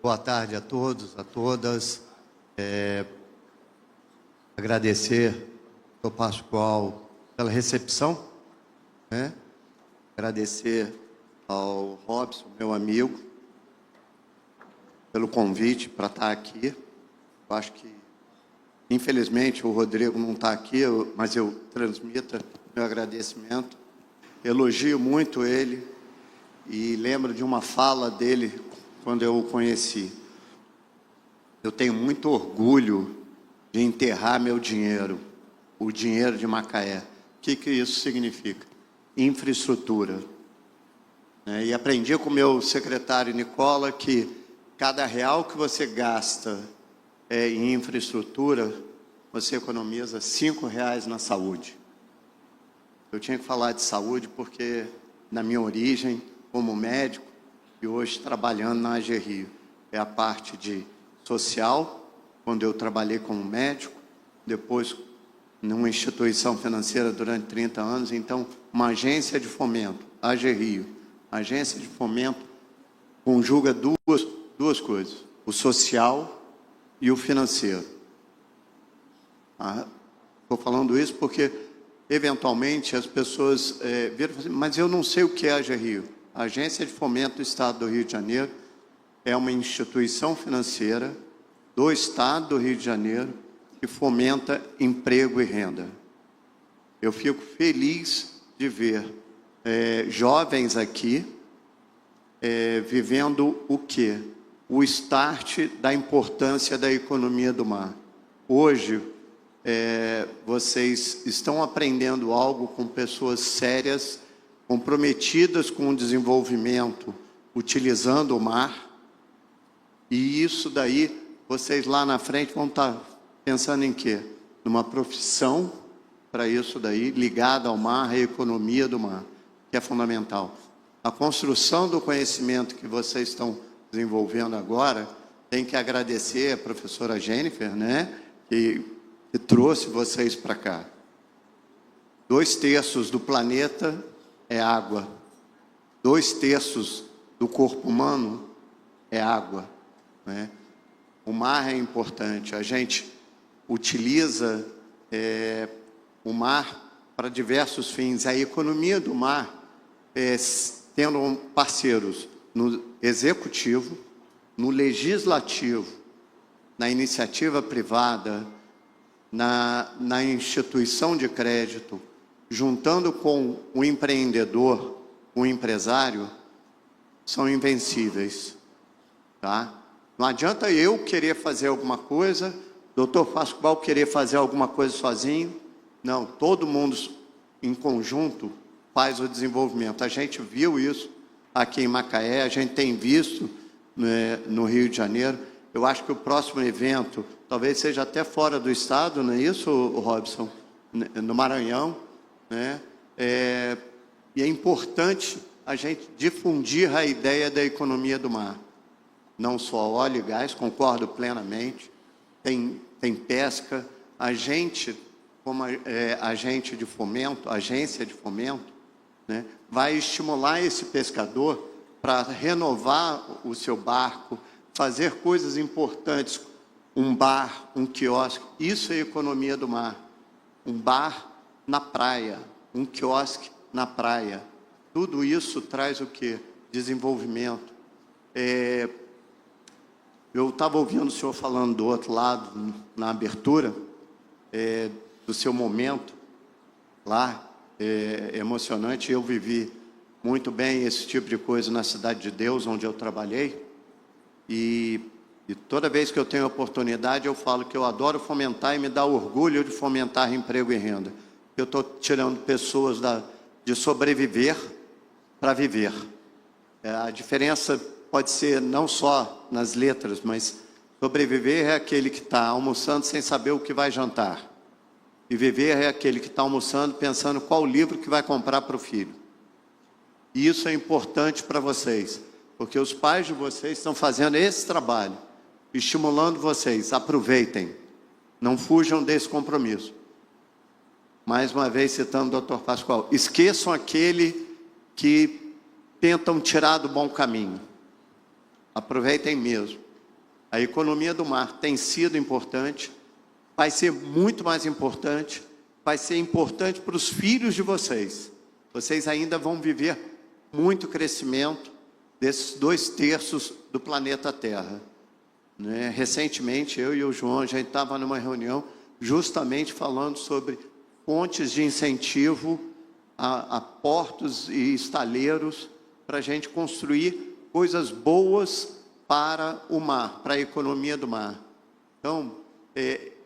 Boa tarde a todos, a todas. Agradecer ao Pascoal pela recepção, né? Agradecer ao Robson, meu amigo, pelo convite para estar aqui. Eu acho que, infelizmente, o Rodrigo não está aqui, mas eu transmito meu agradecimento. Elogio muito ele e lembro de uma fala dele quando eu o conheci. Eu tenho muito orgulho de enterrar meu dinheiro, o dinheiro de Macaé. O que isso significa? Infraestrutura. E aprendi com o meu secretário Nicola que cada real que você gasta em infraestrutura, você economiza R$ 5,00 na saúde. Eu tinha que falar de saúde porque, na minha origem, como médico, e hoje trabalhando na AG Rio, é a parte de social, quando eu trabalhei como médico, depois numa instituição financeira durante 30 anos, então uma agência de fomento, AG Rio, agência de fomento conjuga duas coisas, o social e o financeiro. Estou falando isso porque, eventualmente, as pessoas viram e falam assim, mas eu não sei o que é a AG Rio. A Agência de Fomento do Estado do Rio de Janeiro é uma instituição financeira do Estado do Rio de Janeiro que fomenta emprego e renda. Eu fico feliz de ver jovens aqui vivendo o quê? O start da importância da economia do mar. Hoje, vocês estão aprendendo algo com pessoas sérias, comprometidas com o desenvolvimento, utilizando o mar, e isso daí, vocês lá na frente vão estar pensando em quê? Numa profissão para isso daí, ligada ao mar, à economia do mar, que é fundamental. A construção do conhecimento que vocês estão desenvolvendo agora, tem que agradecer a professora Jennifer, né, que trouxe vocês para cá. 2/3 do planeta é água. 2/3 do corpo humano é água, né? O mar é importante. A gente utiliza o mar para diversos fins. A economia do mar, tendo parceiros no executivo, no legislativo, na iniciativa privada, na instituição de crédito, juntando com o empreendedor, o empresário, são invencíveis, tá? Não adianta eu querer fazer alguma coisa, doutor Pascoal querer fazer alguma coisa sozinho. Não, todo mundo em conjunto faz o desenvolvimento. A gente viu isso aqui em Macaé, a gente tem visto, né, no Rio de Janeiro. Eu acho que o próximo evento, talvez seja até fora do estado, não é isso, Robson? No Maranhão, né? E é importante a gente difundir a ideia da economia do mar. Não só óleo e gás, concordo plenamente, tem pesca. A gente, como agente de fomento, agência de fomento, né, vai estimular esse pescador para renovar o seu barco, fazer coisas importantes, um bar, um quiosque. Isso é economia do mar. Um bar na praia, um quiosque na praia. Tudo isso traz o quê? Desenvolvimento. Eu estava ouvindo o senhor falando do outro lado, na abertura, do seu momento lá, emocionante. Eu vivi muito bem esse tipo de coisa na Cidade de Deus, onde eu trabalhei. E toda vez que eu tenho oportunidade, eu falo que eu adoro fomentar e me dá orgulho de fomentar emprego e renda. Eu estou tirando pessoas de sobreviver para viver. A diferença pode ser não só nas letras, mas sobreviver é aquele que está almoçando sem saber o que vai jantar. E viver é aquele que está almoçando pensando qual livro que vai comprar para o filho. E isso é importante para vocês, porque os pais de vocês estão fazendo esse trabalho, estimulando vocês. Aproveitem, não fujam desse compromisso. Mais uma vez citando o Dr. Pascoal, esqueçam aquele que tentam tirar do bom caminho. Aproveitem mesmo. A economia do mar tem sido importante, vai ser muito mais importante, vai ser importante para os filhos de vocês. Vocês ainda vão viver muito crescimento desses 2/3 do planeta Terra, né? Recentemente, eu e o João, a gente estava numa reunião justamente falando sobre fontes de incentivo a portos e estaleiros para a gente construir coisas boas para o mar, para a economia do mar. Então,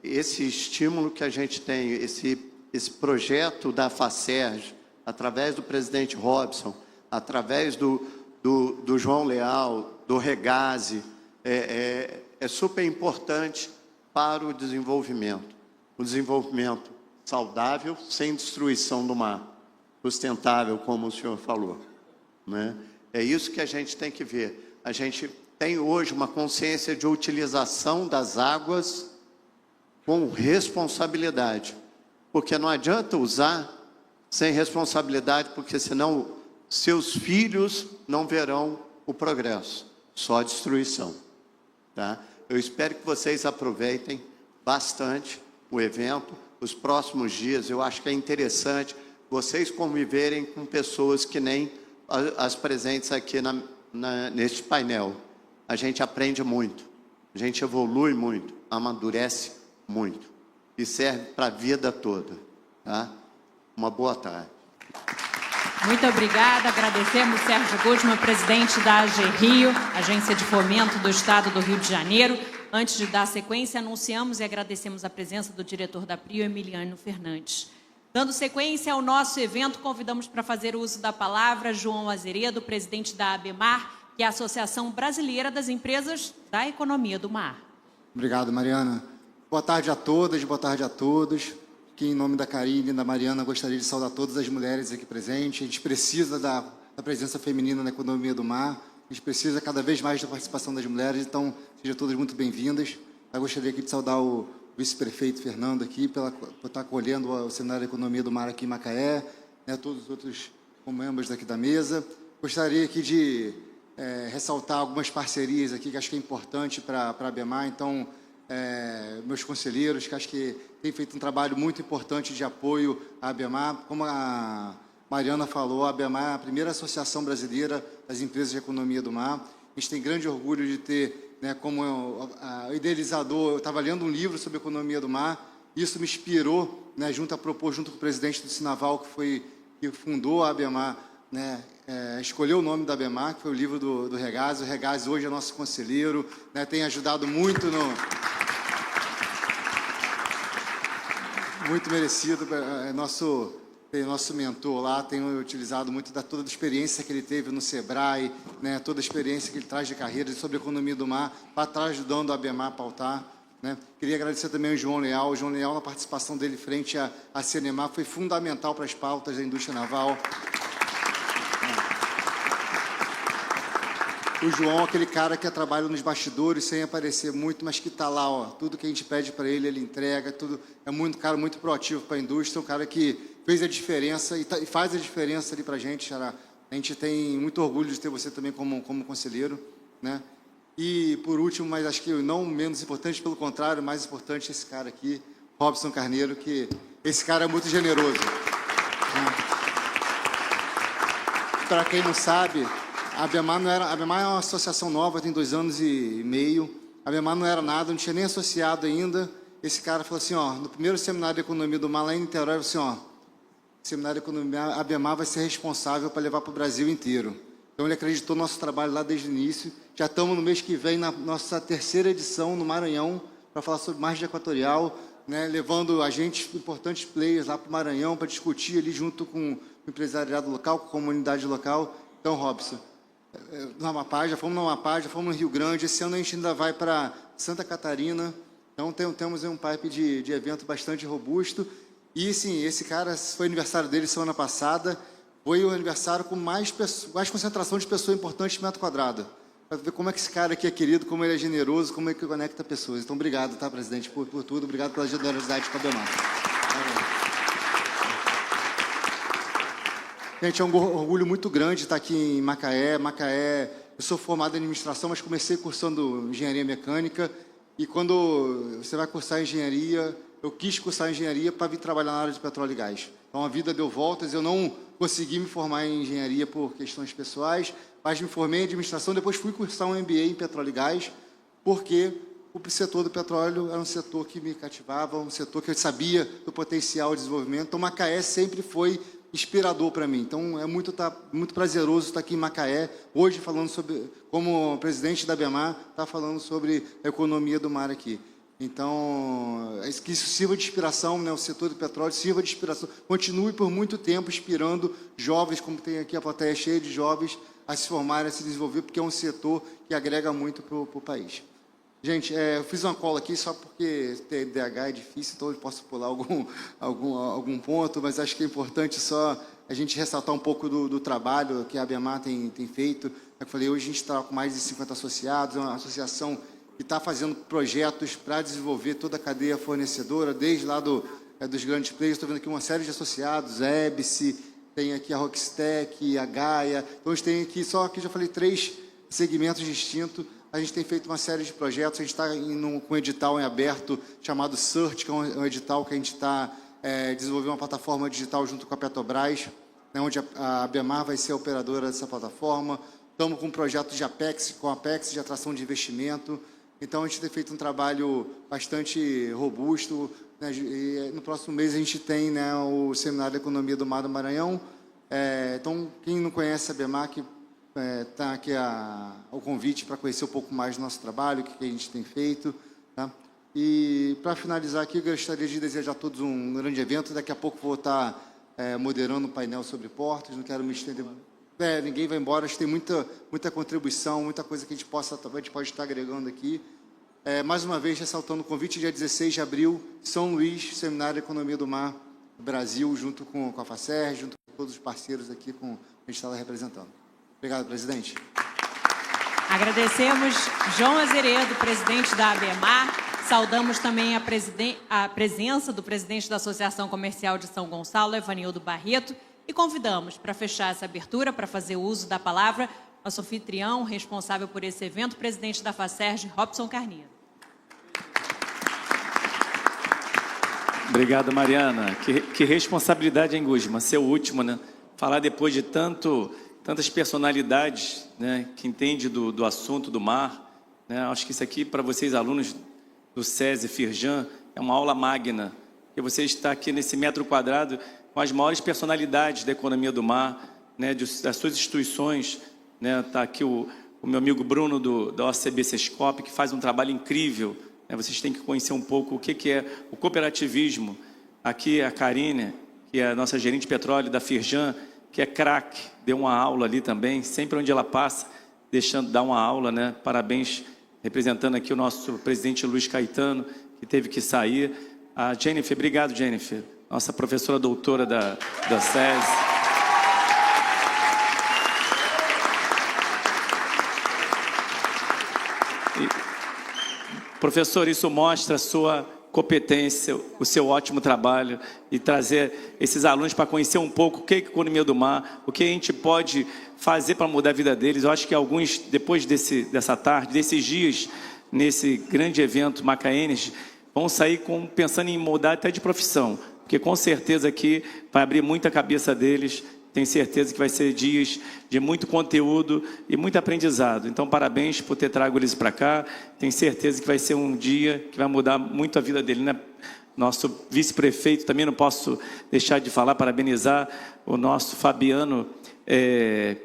esse estímulo que a gente tem, esse projeto da FACERJ, através do presidente Robson, através do João Leal, do Regase, é super importante para o desenvolvimento. o desenvolvimento saudável, sem destruição do mar, sustentável, como o senhor falou, né? É isso que a gente tem que ver. A gente tem hoje uma consciência de utilização das águas com responsabilidade, porque não adianta usar sem responsabilidade, porque senão seus filhos não verão o progresso, só a destruição, tá? Eu espero que vocês aproveitem bastante o evento, os próximos dias. Eu acho que é interessante vocês conviverem com pessoas que nem as presentes aqui neste painel. A gente aprende muito, a gente evolui muito, amadurece muito e serve para a vida toda, tá? Uma boa tarde. Muito obrigada. Agradecemos Sérgio Guzman, presidente da AG Rio, Agência de Fomento do Estado do Rio de Janeiro. Antes de dar sequência, anunciamos e agradecemos a presença do diretor da PRIO, Emiliano Fernandes. Dando sequência ao nosso evento, convidamos para fazer uso da palavra João Azeredo, presidente da ABEMAR, que é a Associação Brasileira das Empresas da Economia do Mar. Obrigado, Mariana. Boa tarde a todas, boa tarde a todos. Que em nome da Karine e da Mariana, gostaria de saudar todas as mulheres aqui presentes. A gente precisa da presença feminina na economia do mar. A gente precisa cada vez mais da participação das mulheres. Então, sejam todas muito bem-vindas. Eu gostaria aqui de saudar o vice-prefeito Fernando aqui, por estar acolhendo o Seminário de Economia do Mar aqui em Macaé, né, todos os outros membros daqui da mesa. Gostaria aqui de ressaltar algumas parcerias aqui que acho que é importante para a ABEMAR. Então, meus conselheiros, que acho que têm feito um trabalho muito importante de apoio à ABEMAR. Como a Mariana falou, a ABEMAR é a primeira associação brasileira das empresas de economia do mar. A gente tem grande orgulho de ter, né, como idealizador, eu estava lendo um livro sobre economia do mar, isso me inspirou, né, junto com o presidente do Sinaval, que fundou a ABEMAR, né, escolheu o nome da ABEMAR, que foi o livro do Regazzi. O Regazzi hoje é nosso conselheiro, né, tem ajudado muito muito merecido, nosso mentor lá, tem utilizado muito toda a experiência que ele teve no Sebrae, né, toda a experiência que ele traz de carreira sobre a economia do mar, para estar ajudando a ABEMAR a pautar, né. Queria agradecer também ao João Leal. O João Leal, na participação dele frente à Cinemar, foi fundamental para as pautas da indústria naval. O João, aquele cara que trabalha nos bastidores sem aparecer muito, mas que está lá, ó, tudo que a gente pede para ele, ele entrega, tudo. É um cara muito proativo para a indústria, um cara que fez a diferença e faz a diferença ali para a gente, Xará. A gente tem muito orgulho de ter você também como conselheiro, né? E, por último, mas acho que não menos importante, pelo contrário, mais importante, esse cara aqui, Robson Carneiro, que esse cara é muito generoso. Né? Para quem não sabe, a ABEMAR é uma associação nova, tem 2 anos e meio. A ABEMAR não era nada, não tinha nem associado ainda. Esse cara falou assim, ó, no primeiro seminário de economia do mar lá em Niterói, assim, ó, seminário de economia, a ABEMAR vai ser responsável para levar para o Brasil inteiro. Então ele acreditou no nosso trabalho lá desde o início. Já estamos no mês que vem na nossa 3ª edição no Maranhão para falar sobre margem equatorial, né, levando agentes, importantes players lá para o Maranhão para discutir ali junto com o empresariado local, com a comunidade local. Então, Robson, no Amapá, já fomos no Amapá, já fomos no Rio Grande. Esse ano a gente ainda vai para Santa Catarina. Então temos um pipe de evento bastante robusto. E sim, esse cara, foi aniversário dele semana passada, foi o aniversário com mais concentração de pessoas importantes de metro quadrado. Para ver como é que esse cara aqui é querido, como ele é generoso, como é que conecta pessoas. Então, obrigado, tá, presidente, por tudo. Obrigado pela generosidade com a ABEMAR. Gente, é um orgulho muito grande estar aqui em Macaé. Eu sou formado em administração, mas comecei cursando engenharia mecânica. E quando você vai cursar engenharia, eu quis cursar engenharia para vir trabalhar na área de petróleo e gás. Então, a vida deu voltas. Eu não consegui me formar em engenharia por questões pessoais, mas me formei em administração. Depois fui cursar um MBA em petróleo e gás, porque o setor do petróleo era um setor que me cativava, um setor que eu sabia do potencial de desenvolvimento. Então, Macaé sempre foi inspirador para mim. Então, é muito prazeroso estar aqui em Macaé, hoje falando sobre, como presidente da ABEMAR, está falando sobre a economia do mar aqui. Então, que isso sirva de inspiração, né, o setor do petróleo sirva de inspiração, continue por muito tempo inspirando jovens, como tem aqui a plateia cheia de jovens, a se formarem, a se desenvolver, porque é um setor que agrega muito para o país. Gente, eu fiz uma cola aqui só porque TDAH é difícil, então eu posso pular algum ponto, mas acho que é importante só a gente ressaltar um pouco do trabalho que a ABEMAR tem feito. Como eu falei, hoje a gente está com mais de 50 associados, é uma associação que está fazendo projetos para desenvolver toda a cadeia fornecedora, desde lá dos grandes players. Estou vendo aqui uma série de associados, a EBSE, tem aqui a Roxtec, a Gaia. Então, a gente tem aqui, só que já falei, 3 segmentos distintos. A gente tem feito uma série de projetos, a gente está com um edital em aberto chamado Search, que é um edital que a gente está desenvolvendo uma plataforma digital junto com a Petrobras, né, onde a ABEMAR vai ser a operadora dessa plataforma. Estamos com um projeto de Apex, com a Apex de atração de investimento. Então, a gente tem feito um trabalho bastante robusto, né, e no próximo mês a gente tem, né, o Seminário de Economia do Mar do Maranhão. Então, quem não conhece a ABEMAR, que está aqui o convite para conhecer um pouco mais do nosso trabalho, o que a gente tem feito. Tá? E, para finalizar aqui, eu gostaria de desejar a todos um grande evento. Daqui a pouco vou estar moderando um painel sobre portos, não quero me estender. Ninguém vai embora, acho que tem muita contribuição, muita coisa que a gente pode estar agregando aqui. Mais uma vez, ressaltando o convite, dia 16 de abril, São Luís, Seminário de Economia do Mar, Brasil, junto com a FACER, junto com todos os parceiros aqui que a gente está lá representando. Obrigado, presidente. Agradecemos João Azeredo, presidente da ABEMAR. Saudamos também a presença do presidente da Associação Comercial de São Gonçalo, Evanildo Barreto, e convidamos para fechar essa abertura, para fazer uso da palavra, nosso anfitrião, responsável por esse evento, presidente da FACERJ, Robson Carneiro. Obrigado, Mariana. Que responsabilidade, hein, Guzman? Ser o último, né? Falar depois de tantas personalidades, né, que entendem do assunto do mar. Né? Acho que isso aqui, para vocês, alunos do SESI, Firjan, é uma aula magna. Porque você está aqui nesse metro quadrado com as maiores personalidades da economia do mar, né, das suas instituições. Né? Está aqui o meu amigo Bruno, da OCB Sescop, que faz um trabalho incrível. Né? Vocês têm que conhecer um pouco o que é o cooperativismo. Aqui a Karine, que é a nossa gerente de petróleo da Firjan, que é craque, deu uma aula ali também, sempre onde ela passa, dar uma aula, né? Parabéns, representando aqui o nosso presidente Luiz Caetano, que teve que sair. A Jennifer, obrigado, Jennifer, nossa professora doutora da SES. Professor, isso mostra a sua competência, o seu ótimo trabalho e trazer esses alunos para conhecer um pouco o que é a economia do mar, o que a gente pode fazer para mudar a vida deles. Eu acho que alguns, depois dessa tarde, desses dias, nesse grande evento Macaenes, vão sair pensando em mudar até de profissão, porque com certeza aqui vai abrir muita cabeça deles. Tenho certeza que vai ser dias de muito conteúdo e muito aprendizado. Então, parabéns por ter trago eles para cá. Tenho certeza que vai ser um dia que vai mudar muito a vida dele, né? Nosso vice-prefeito, também não posso deixar de falar, parabenizar o nosso Fabiano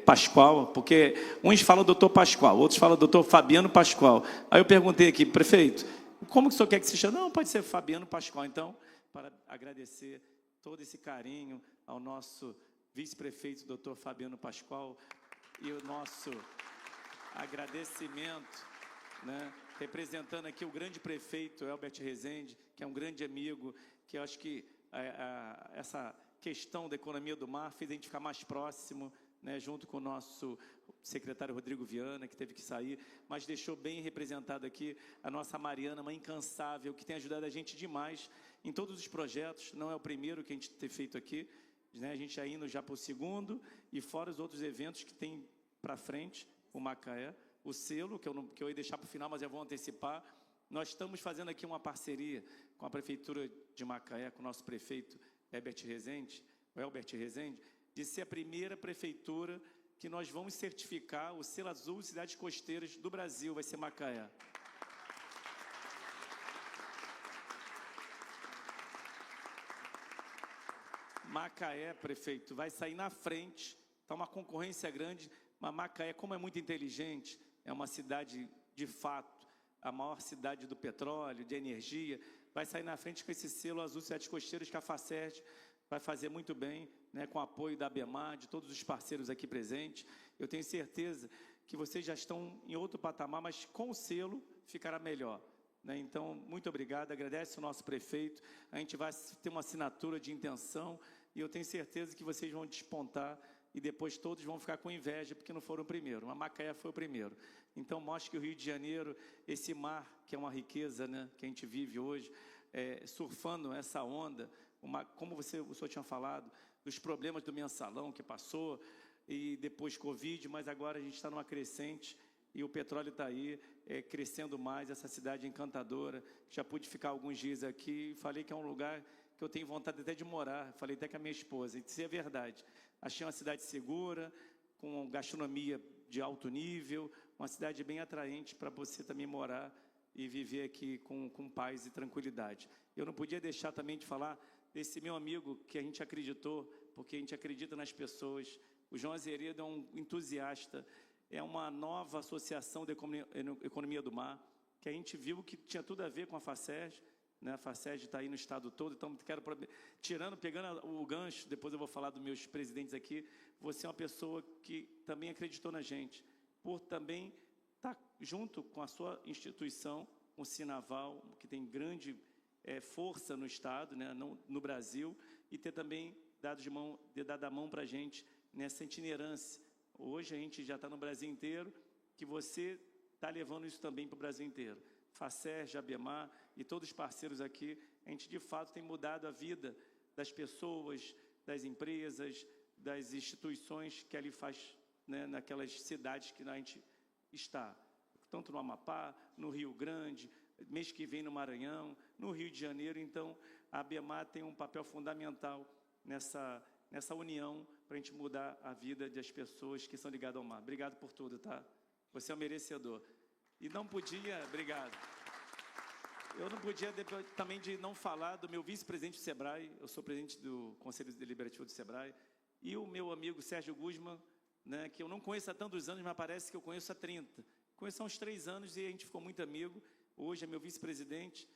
Pascoal, porque uns falam doutor Pascoal, outros falam doutor Fabiano Pascoal. Aí eu perguntei aqui, prefeito, como que o senhor quer que se chame? Não, pode ser Fabiano Pascoal. Então, para agradecer todo esse carinho ao nosso vice-prefeito, doutor Fabiano Pascoal, e o nosso agradecimento, né, representando aqui o grande prefeito, Elbert Rezende, que é um grande amigo, que eu acho que essa questão da economia do mar fez a gente ficar mais próximo, né, junto com o nosso secretário Rodrigo Viana, que teve que sair, mas deixou bem representado aqui a nossa Mariana, uma incansável, que tem ajudado a gente demais em todos os projetos. Não é o primeiro que a gente tem feito aqui, né? A gente já indo para o segundo, e fora os outros eventos que tem para frente, o Macaé, o selo, que eu ia deixar para o final, mas eu vou antecipar. Nós estamos fazendo aqui uma parceria com a Prefeitura de Macaé, com o nosso prefeito Elbert Rezende, de ser a primeira prefeitura que nós vamos certificar o selo azul Cidades Costeiras do Brasil, vai ser Macaé. Macaé, prefeito, vai sair na frente, está uma concorrência grande, mas Macaé, como é muito inteligente, é uma cidade, de fato, a maior cidade do petróleo, de energia, vai sair na frente com esse selo azul Cidades Costeiras, que a FACERJ vai fazer muito bem, né, com o apoio da ABEMAR, de todos os parceiros aqui presentes. Eu tenho certeza que vocês já estão em outro patamar, mas com o selo ficará melhor. Né? Então, muito obrigado, agradece o nosso prefeito, a gente vai ter uma assinatura de intenção e eu tenho certeza que vocês vão despontar e depois todos vão ficar com inveja porque não foram o primeiro, mas Macaé foi o primeiro. Então, mostre que o Rio de Janeiro, esse mar, que é uma riqueza, né, que a gente vive hoje, surfando essa onda, como o senhor tinha falado, dos problemas do mensalão que passou, e depois Covid, mas agora a gente está numa crescente, e o petróleo está aí, crescendo mais, essa cidade encantadora. Já pude ficar alguns dias aqui, falei que é um lugar que eu tenho vontade até de morar, falei até com a minha esposa, e isso é verdade. Achei uma cidade segura, com gastronomia de alto nível, uma cidade bem atraente para você também morar e viver aqui com paz e tranquilidade. Eu não podia deixar também de falar desse meu amigo que a gente acreditou, porque a gente acredita nas pessoas. O João Azeredo é um entusiasta, é uma nova associação de economia do mar, que a gente viu que tinha tudo a ver com a FACERJ, né? A FACERJ está aí no estado todo, então pegando o gancho, depois eu vou falar dos meus presidentes aqui, você é uma pessoa que também acreditou na gente, por também estar junto com a sua instituição, com o Sinaval, que tem grande força no estado, né? No Brasil, e ter também dado a mão para a gente nessa itinerância. Hoje a gente já está no Brasil inteiro, que você está levando isso também para o Brasil inteiro. FACERJ, ABEMAR e todos os parceiros aqui, a gente de fato tem mudado a vida das pessoas, das empresas, das instituições que ali faz, né, naquelas cidades que a gente está. Tanto no Amapá, no Rio Grande, mês que vem no Maranhão, no Rio de Janeiro. Então, a ABEMAR tem um papel fundamental nessa união para a gente mudar a vida das pessoas que são ligadas ao mar. Obrigado por tudo, tá? Você é um merecedor. E não podia, obrigado. Eu não podia também de não falar do meu vice-presidente do SEBRAE, eu sou presidente do Conselho Deliberativo do SEBRAE, e o meu amigo Sérgio Guzman, né, que eu não conheço há tantos anos, mas parece que eu conheço há 30. Conheço há uns 3 anos e a gente ficou muito amigo. Hoje é meu vice-presidente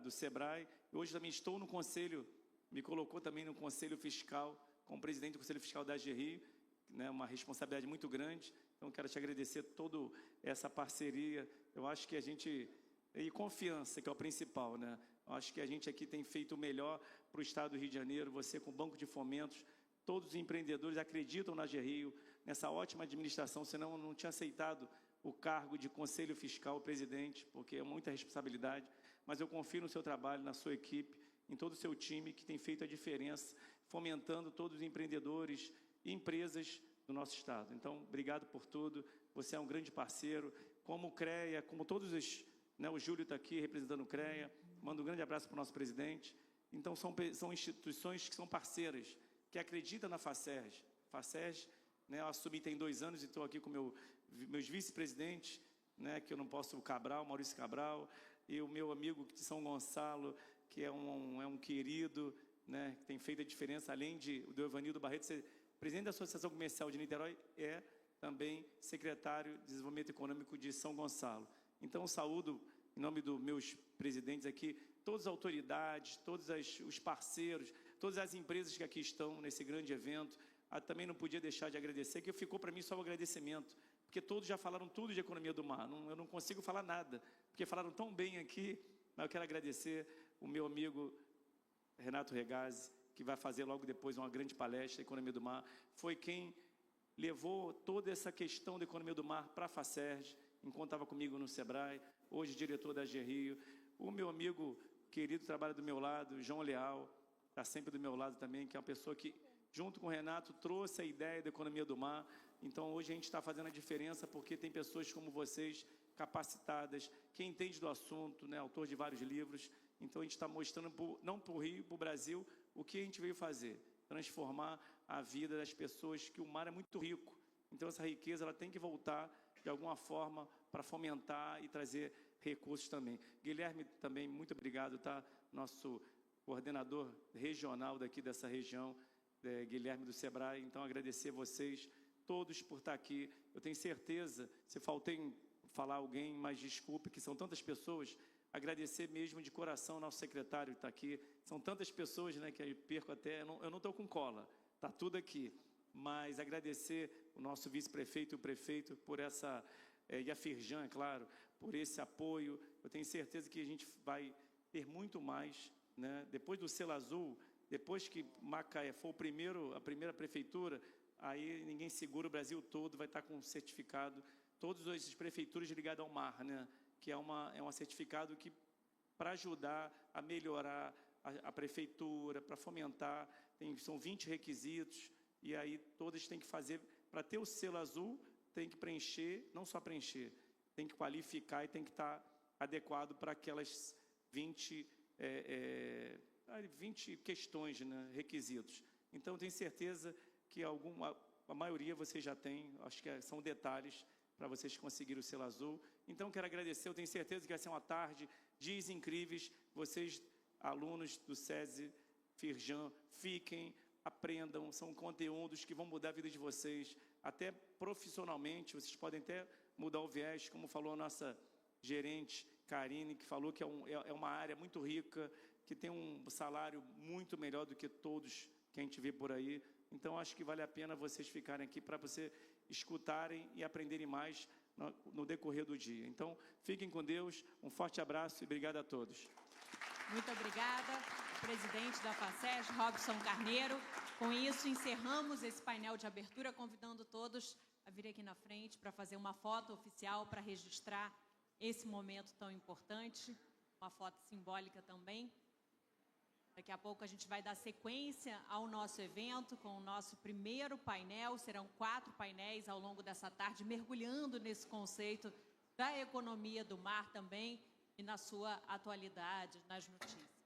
do SEBRAE. Hoje também estou no Conselho, me colocou também no Conselho Fiscal, como presidente do Conselho Fiscal da AG Rio, né, uma responsabilidade muito grande. Então, quero te agradecer toda essa parceria. Eu acho que a gente... E confiança, que é o principal, né? Eu acho que a gente aqui tem feito o melhor para o Estado do Rio de Janeiro. Você com o Banco de Fomentos, todos os empreendedores acreditam na AG Rio, nessa ótima administração, senão eu não tinha aceitado o cargo de Conselho Fiscal, presidente, porque é muita responsabilidade. Mas eu confio no seu trabalho, na sua equipe, em todo o seu time, que tem feito a diferença, fomentando todos os empreendedores e empresas do nosso Estado. Então, obrigado por tudo. Você é um grande parceiro, como o CREA, como todos os... Né, o Júlio está aqui representando o CREA, manda um grande abraço para o nosso presidente. Então, são instituições que são parceiras, que acreditam na FACERJ. FACERJ, né, eu assumi tem 2 anos e estou aqui com meus vice-presidentes, né, que eu não posso, o Cabral, Maurício Cabral, e o meu amigo de São Gonçalo, que é um querido, né, que tem feito a diferença, além do Evanildo Barreto ser presidente da Associação Comercial de Niterói, é também secretário de Desenvolvimento Econômico de São Gonçalo. Então, saúdo, em nome dos meus presidentes aqui, todas as autoridades, todos os parceiros, todas as empresas que aqui estão nesse grande evento. Também não podia deixar de agradecer, que ficou para mim só o agradecimento, porque todos já falaram tudo de economia do mar. Eu não consigo falar nada, porque falaram tão bem aqui, mas eu quero agradecer o meu amigo Renato Regazzi, que vai fazer logo depois uma grande palestra, Economia do Mar. Foi quem levou toda essa questão da economia do mar para a FACERJ, enquanto estava comigo no SEBRAE, hoje diretor da AG Rio. O meu amigo querido trabalha do meu lado, João Leal, está sempre do meu lado também, que é uma pessoa que, junto com o Renato, trouxe a ideia da economia do mar. Então, hoje a gente está fazendo a diferença, porque tem pessoas como vocês, capacitadas, que entende do assunto, né, autor de vários livros. Então, a gente está mostrando, não para o Rio, para o Brasil, o que a gente veio fazer. Transformar a vida das pessoas, que o mar é muito rico. Então, essa riqueza ela tem que voltar, de alguma forma, para fomentar e trazer recursos também. Guilherme, também, muito obrigado, tá? Nosso coordenador regional daqui dessa região, Guilherme do SEBRAE. Então, agradecer a vocês todos por estar aqui. Eu tenho certeza, se faltei em falar alguém, mas desculpe, que são tantas pessoas. Agradecer mesmo de coração ao nosso secretário que está aqui. São tantas pessoas, né, que eu perco até... Eu não estou com cola, está tudo aqui. Mas agradecer o nosso vice-prefeito e o prefeito por essa e a Firjan, é claro, por esse apoio. Eu tenho certeza que a gente vai ter muito mais, né? Depois do selo azul, depois que Macaé for a primeira prefeitura, aí ninguém segura, o Brasil todo vai estar com um certificado, todas essas prefeituras ligadas ao mar, né? Que é um certificado que, para ajudar a melhorar a prefeitura, para fomentar, são 20 requisitos, e aí todas têm que fazer, para ter o selo azul, tem que preencher, não só preencher, tem que qualificar e tem que estar adequado para aquelas 20 questões, né, requisitos. Então, tenho certeza que a maioria vocês já tem, acho que são detalhes para vocês conseguirem o selo azul. Então, quero agradecer, eu tenho certeza que vai ser uma tarde, dias incríveis. Vocês, alunos do SESI, Firjan, fiquem, aprendam, são conteúdos que vão mudar a vida de vocês, até profissionalmente, vocês podem até mudar o viés, como falou a nossa gerente, Karine, que falou que é uma área muito rica, que tem um salário muito melhor do que todos que a gente vê por aí. Então, acho que vale a pena vocês ficarem aqui para vocês escutarem e aprenderem mais no decorrer do dia. Então, fiquem com Deus, um forte abraço e obrigado a todos. Muito obrigada, presidente da FACES, Robson Carneiro. Com isso, encerramos esse painel de abertura, convidando todos a vir aqui na frente para fazer uma foto oficial, para registrar esse momento tão importante, uma foto simbólica também. Daqui a pouco a gente vai dar sequência ao nosso evento com o nosso primeiro painel. Serão 4 painéis ao longo dessa tarde, mergulhando nesse conceito da economia do mar também e na sua atualidade, nas notícias.